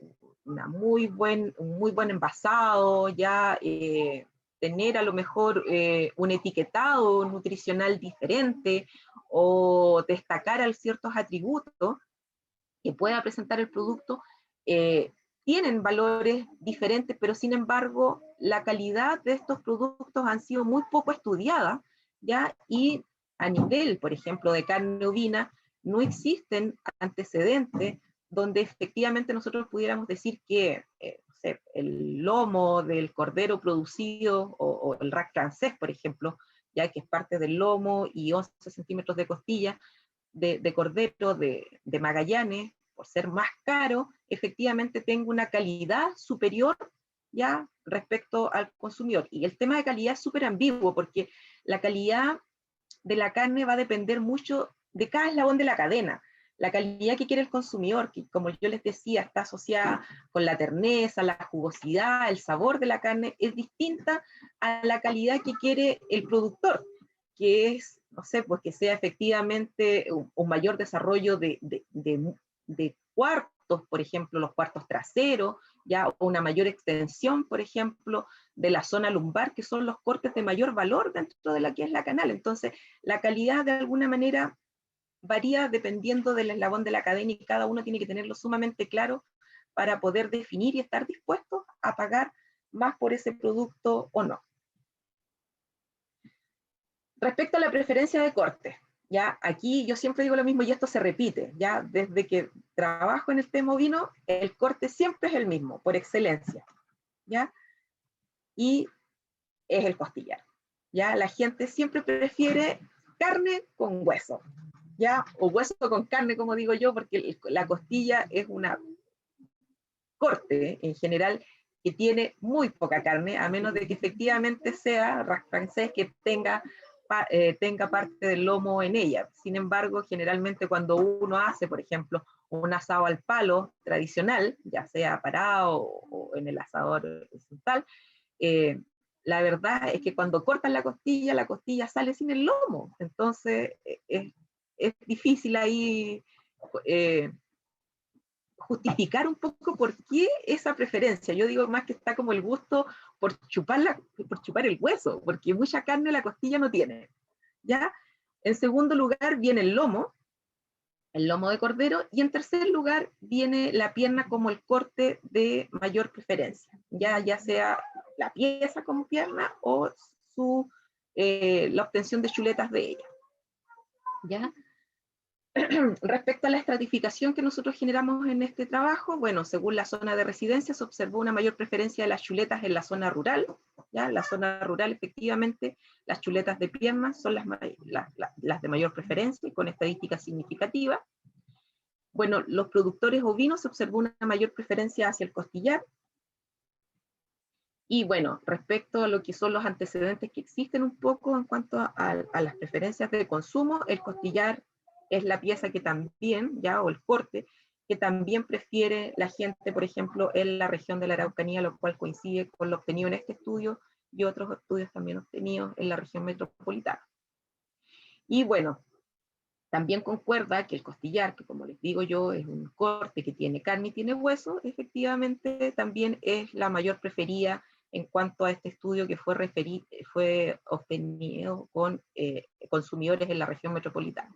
un muy buen envasado, ya tener a lo mejor un etiquetado nutricional diferente, o destacar ciertos atributos que pueda presentar el producto, tienen valores diferentes, pero sin embargo la calidad de estos productos han sido muy poco estudiadas, ¿ya? Y a nivel, por ejemplo, de carne ovina, no existen antecedentes donde efectivamente nosotros pudiéramos decir que no sé, el lomo del cordero producido, o el rack francés, por ejemplo, ya que es parte del lomo y 11 centímetros de costilla de cordero de Magallanes, por ser más caro, efectivamente tengo una calidad superior ya respecto al consumidor. Y el tema de calidad es súper ambiguo, porque la calidad de la carne va a depender mucho de cada eslabón de la cadena. La calidad que quiere el consumidor, que como yo les decía, está asociada con la terneza, la jugosidad, el sabor de la carne, es distinta a la calidad que quiere el productor, que es, no sé, pues que sea efectivamente un mayor desarrollo de cuartos, por ejemplo, los cuartos traseros, ya, o una mayor extensión, por ejemplo, de la zona lumbar, que son los cortes de mayor valor dentro de la que es la canal. Entonces, la calidad de alguna manera varía dependiendo del eslabón de la cadena, y cada uno tiene que tenerlo sumamente claro para poder definir y estar dispuesto a pagar más por ese producto o no. Respecto a la preferencia de corte, ya aquí yo siempre digo lo mismo, y esto se repite, ya desde que trabajo en el tema ovino, el corte siempre es el mismo, por excelencia, ya, y es el costillar, ya. La gente siempre prefiere carne con hueso, ya, o hueso con carne, como digo yo, porque la costilla es una corte en general, que tiene muy poca carne, a menos de que efectivamente sea rack francés que tenga parte del lomo en ella. Sin embargo, generalmente cuando uno hace, por ejemplo, un asado al palo tradicional, ya sea parado o en el asador horizontal, la verdad es que cuando cortan la costilla sale sin el lomo. Entonces, es difícil ahí justificar un poco por qué esa preferencia. Yo digo más que está como el gusto por chupar el hueso, porque mucha carne la costilla no tiene. ¿Ya? En segundo lugar viene el lomo de cordero, y en tercer lugar viene la pierna como el corte de mayor preferencia, ya sea la pieza como pierna o la obtención de chuletas de ella. ¿Ya? Respecto a la estratificación que nosotros generamos en este trabajo, bueno, según la zona de residencia se observó una mayor preferencia de las chuletas en la zona rural. ¿Ya? La zona rural, efectivamente, las chuletas de pierna son las de mayor preferencia y con estadísticas significativas. Bueno, los productores ovinos se observó una mayor preferencia hacia el costillar. Y bueno, respecto a lo que son los antecedentes que existen un poco en cuanto a las preferencias de consumo, el costillar es la pieza que también, o el corte, que también prefiere la gente, por ejemplo, en la región de la Araucanía, lo cual coincide con lo obtenido en este estudio y otros estudios también obtenidos en la región metropolitana. Y bueno, también concuerda que el costillar, que como les digo yo, es un corte que tiene carne y tiene hueso, efectivamente también es la mayor preferida en cuanto a este estudio que fue obtenido con consumidores en la región metropolitana.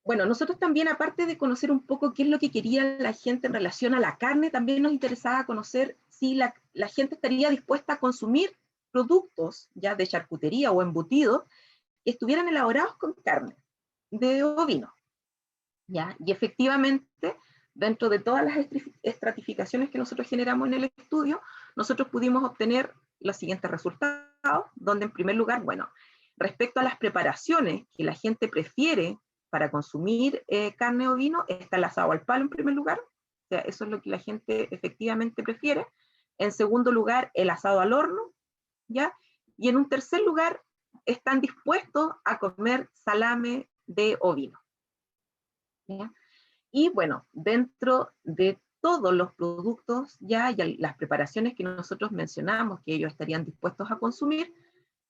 Bueno, nosotros también, aparte de conocer un poco qué es lo que quería la gente en relación a la carne, también nos interesaba conocer si la gente estaría dispuesta a consumir productos ya de charcutería o embutidos que estuvieran elaborados con carne de ovino. ¿Ya? Y efectivamente, dentro de todas las estratificaciones que nosotros generamos en el estudio, nosotros pudimos obtener los siguientes resultados, donde en primer lugar, bueno, respecto a las preparaciones que la gente prefiere para consumir carne o vino, está el asado al palo en primer lugar, o sea, eso es lo que la gente efectivamente prefiere. En segundo lugar, el asado al horno, ¿ya? Y en un tercer lugar, están dispuestos a comer salame de ovino. ¿Ya? Y bueno, dentro de todos los productos y las preparaciones que nosotros mencionamos que ellos estarían dispuestos a consumir,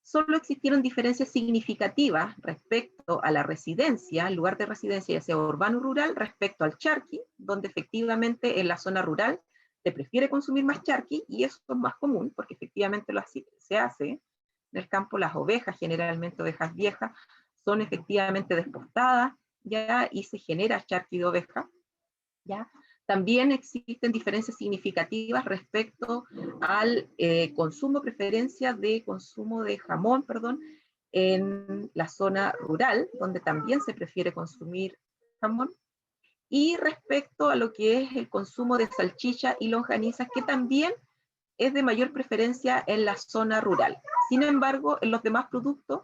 solo existieron diferencias significativas respecto a la residencia, el lugar de residencia, ya sea urbano o rural, respecto al charqui, donde efectivamente en la zona rural se prefiere consumir más charqui, y eso es más común, porque efectivamente se hace en el campo. Las ovejas, generalmente ovejas viejas, son efectivamente despostadas, y se genera charqui de oveja, ¿ya? También existen diferencias significativas respecto al preferencia de consumo de jamón, en la zona rural, donde también se prefiere consumir jamón, y respecto a lo que es el consumo de salchicha y longanizas, que también es de mayor preferencia en la zona rural. Sin embargo, en los demás productos,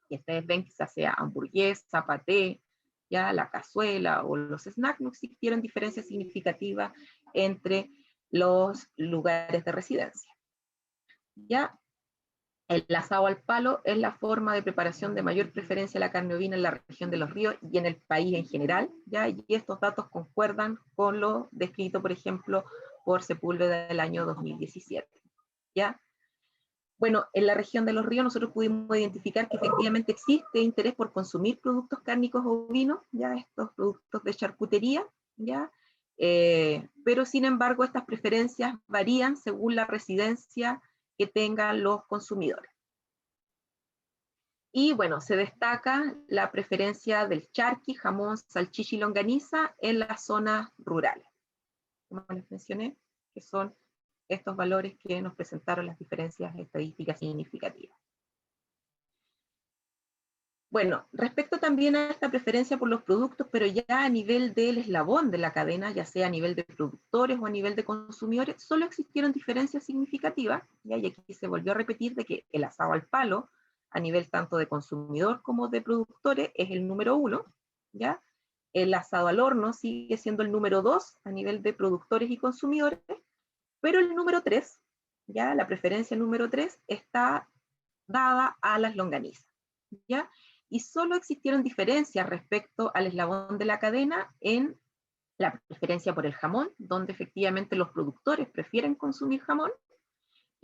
que ustedes ven, quizás sea hamburguesa, paté, ya la cazuela o los snacks, no existieron diferencias significativas entre los lugares de residencia. Ya el asado al palo es la forma de preparación de mayor preferencia a la carne ovina en la región de Los Ríos y en el país en general, ¿ya? Y estos datos concuerdan con lo descrito, por ejemplo, por Sepúlveda del año 2017, ¿ya? Bueno, en la región de Los Ríos nosotros pudimos identificar que efectivamente existe interés por consumir productos cárnicos ovinos, ya estos productos de charcutería, ya, pero sin embargo estas preferencias varían según la residencia que tengan los consumidores. Y bueno, se destaca la preferencia del charqui, jamón, salchicha y longaniza en las zonas rurales, como les mencioné, que son estos valores que nos presentaron las diferencias estadísticas significativas. Bueno, respecto también a esta preferencia por los productos, pero ya a nivel del eslabón de la cadena, ya sea a nivel de productores o a nivel de consumidores, solo existieron diferencias significativas, y aquí se volvió a repetir de que el asado al palo, a nivel tanto de consumidor como de productores, es el número 1, ¿ya? El asado al horno sigue siendo el número 2 a nivel de productores y consumidores, pero el número 3, ya la preferencia número 3, está dada a las longanizas, ¿ya? Y solo existieron diferencias respecto al eslabón de la cadena en la preferencia por el jamón, donde efectivamente los productores prefieren consumir jamón,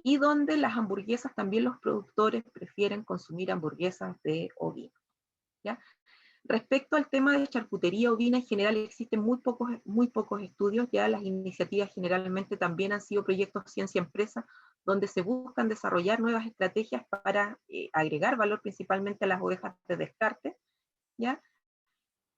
y donde las hamburguesas también los productores prefieren consumir hamburguesas de ovino, ¿ya? Respecto al tema de charcutería ovina, en general existen muy pocos estudios, ya las iniciativas generalmente también han sido proyectos ciencia-empresa, donde se buscan desarrollar nuevas estrategias para agregar valor principalmente a las ovejas de descarte, ¿ya?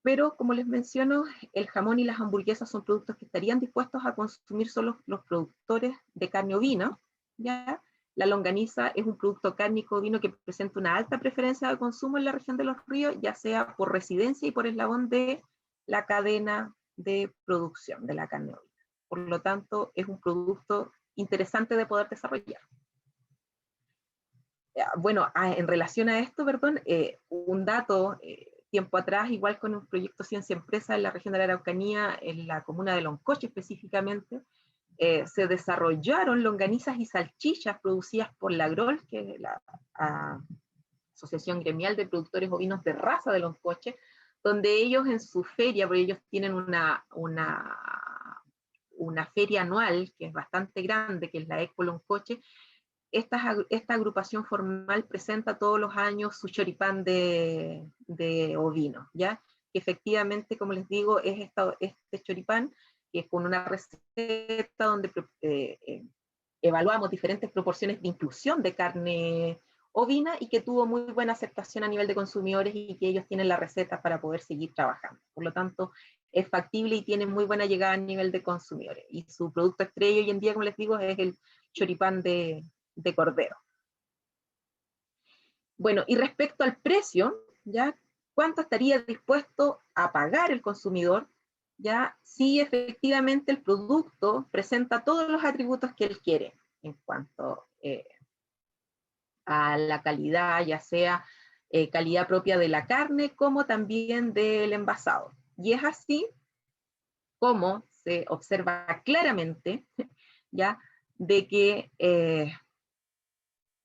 Pero como les menciono, el jamón y las hamburguesas son productos que estarían dispuestos a consumir solo los productores de carne ovina, ¿ya? La longaniza es un producto cárnico ovino que presenta una alta preferencia de consumo en la región de los ríos, ya sea por residencia y por eslabón de la cadena de producción de la carne ovina. Por lo tanto, es un producto interesante de poder desarrollar. Bueno, en relación a esto, perdón, un dato, tiempo atrás, igual con un proyecto Ciencia Empresa en la región de la Araucanía, en la comuna de Loncoche específicamente, se desarrollaron longanizas y salchichas producidas por la AGROL, que es la Asociación Gremial de Productores Ovinos de Raza de Loncoche, donde ellos en su feria, porque ellos tienen una feria anual que es bastante grande, que es la Expo Loncoche. Esta agrupación formal presenta todos los años su choripán de ovino, ¿ya? Que efectivamente, como les digo, es este choripán que es con una receta donde evaluamos diferentes proporciones de inclusión de carne ovina y que tuvo muy buena aceptación a nivel de consumidores y que ellos tienen la receta para poder seguir trabajando. Por lo tanto, es factible y tiene muy buena llegada a nivel de consumidores. Y su producto estrella hoy en día, como les digo, es el choripán de cordero. Bueno, y respecto al precio, ¿ya? ¿Cuánto estaría dispuesto a pagar el consumidor, ya? Si efectivamente el producto presenta todos los atributos que él quiere en cuanto a la calidad, ya sea calidad propia de la carne, como también del envasado. Y es así como se observa claramente, ya, de que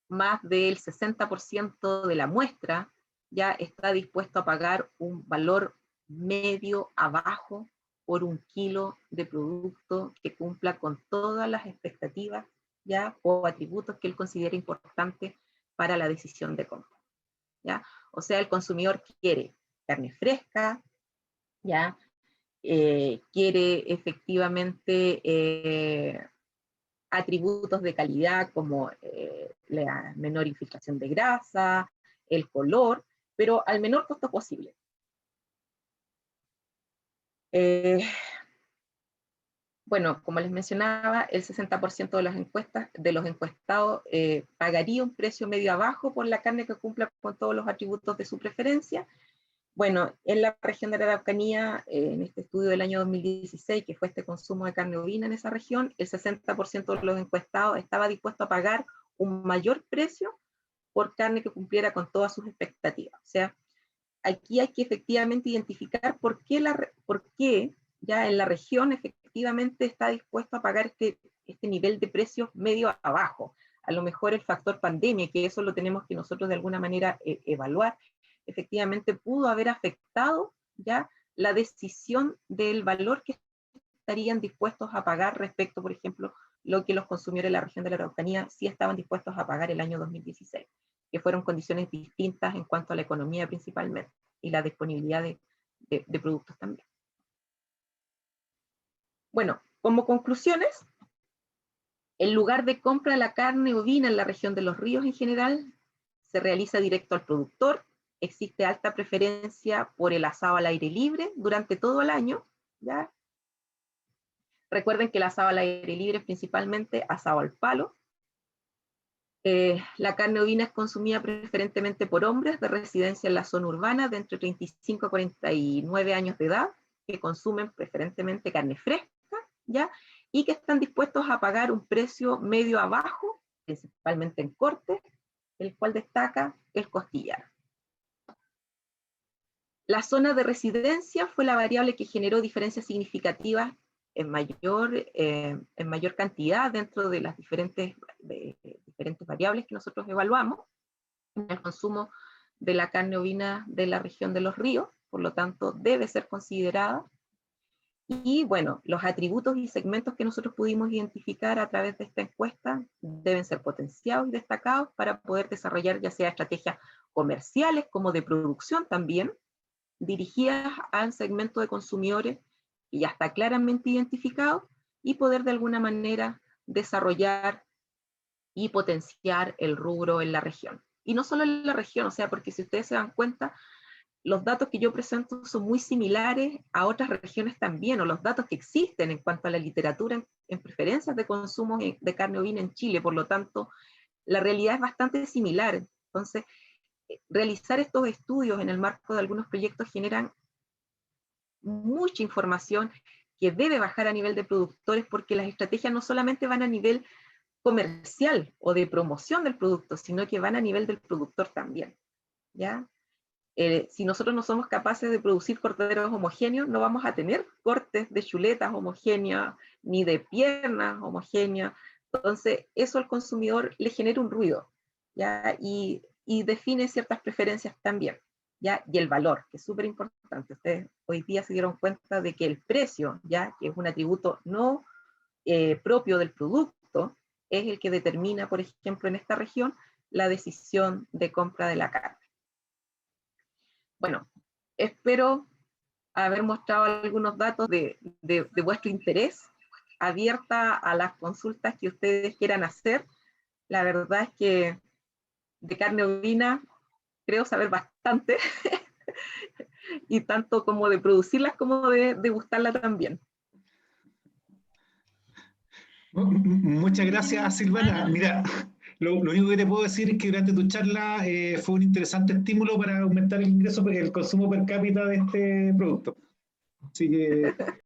más del 60% de la muestra ya está dispuesto a pagar un valor medio a bajo por un kilo de producto que cumpla con todas las expectativas ya o atributos que él considera importantes para la decisión de compra, ¿ya? O sea, el consumidor quiere carne fresca, ¿ya? Quiere efectivamente atributos de calidad como la menor infiltración de grasa, el color, pero al menor costo posible. Bueno, como les mencionaba, el 60% de los encuestados pagaría un precio medio abajo por la carne que cumpla con todos los atributos de su preferencia. Bueno, en la región de la Araucanía, en este estudio del año 2016, que fue este consumo de carne ovina en esa región, el 60% de los encuestados estaba dispuesto a pagar un mayor precio por carne que cumpliera con todas sus expectativas. O sea, aquí hay que efectivamente identificar por qué ya en la región efectivamente está dispuesto a pagar este nivel de precios medio abajo. A lo mejor el factor pandemia, que eso lo tenemos que nosotros de alguna manera evaluar, efectivamente pudo haber afectado ya la decisión del valor que estarían dispuestos a pagar respecto, por ejemplo, lo que los consumidores de la región de la Araucanía sí estaban dispuestos a pagar el año 2016, que fueron condiciones distintas en cuanto a la economía principalmente y la disponibilidad de productos también. Bueno, como conclusiones, el lugar de compra de la carne ovina en la región de los ríos en general se realiza directo al productor. Existe alta preferencia por el asado al aire libre durante todo el año, ¿ya? Recuerden que el asado al aire libre es principalmente asado al palo. La carne ovina es consumida preferentemente por hombres de residencia en la zona urbana de entre 35 a 49 años de edad, que consumen preferentemente carne fresca, ¿ya? Y que están dispuestos a pagar un precio medio a bajo, principalmente en corte, el cual destaca el costillar. La zona de residencia fue la variable que generó diferencias significativas en mayor cantidad dentro de las diferentes variables que nosotros evaluamos en el consumo de la carne ovina de la región de Los Ríos, por lo tanto debe ser considerada. Y bueno, los atributos y segmentos que nosotros pudimos identificar a través de esta encuesta deben ser potenciados y destacados para poder desarrollar ya sea estrategias comerciales como de producción también, dirigidas al segmento de consumidores que ya está claramente identificado y poder de alguna manera desarrollar y potenciar el rubro en la región. Y no solo en la región, o sea, porque si ustedes se dan cuenta, los datos que yo presento son muy similares a otras regiones también, o los datos que existen en cuanto a la literatura en preferencias de consumo de carne ovina en Chile, por lo tanto, la realidad es bastante similar. Entonces, realizar estos estudios en el marco de algunos proyectos generan mucha información que debe bajar a nivel de productores, porque las estrategias no solamente van a nivel comercial o de promoción del producto, sino que van a nivel del productor también, ¿ya? Si nosotros no somos capaces de producir corderos homogéneos, no vamos a tener cortes de chuletas homogéneas, ni de piernas homogéneas. Entonces, eso al consumidor le genera un ruido, ¿ya? Y define ciertas preferencias también, ¿ya? Y el valor, que es súper importante. Ustedes hoy día se dieron cuenta de que el precio, ¿ya? Que es un atributo no propio del producto, es el que determina, por ejemplo, en esta región, la decisión de compra de la carne. Bueno, espero haber mostrado algunos datos de vuestro interés, abierta a las consultas que ustedes quieran hacer. La verdad es que de carne ovina creo saber bastante, y tanto como de producirlas como de degustarla también. Muchas gracias, Silvana. Mira, lo único que te puedo decir es que durante tu charla fue un interesante estímulo para aumentar el ingreso, el consumo per cápita de este producto. Así que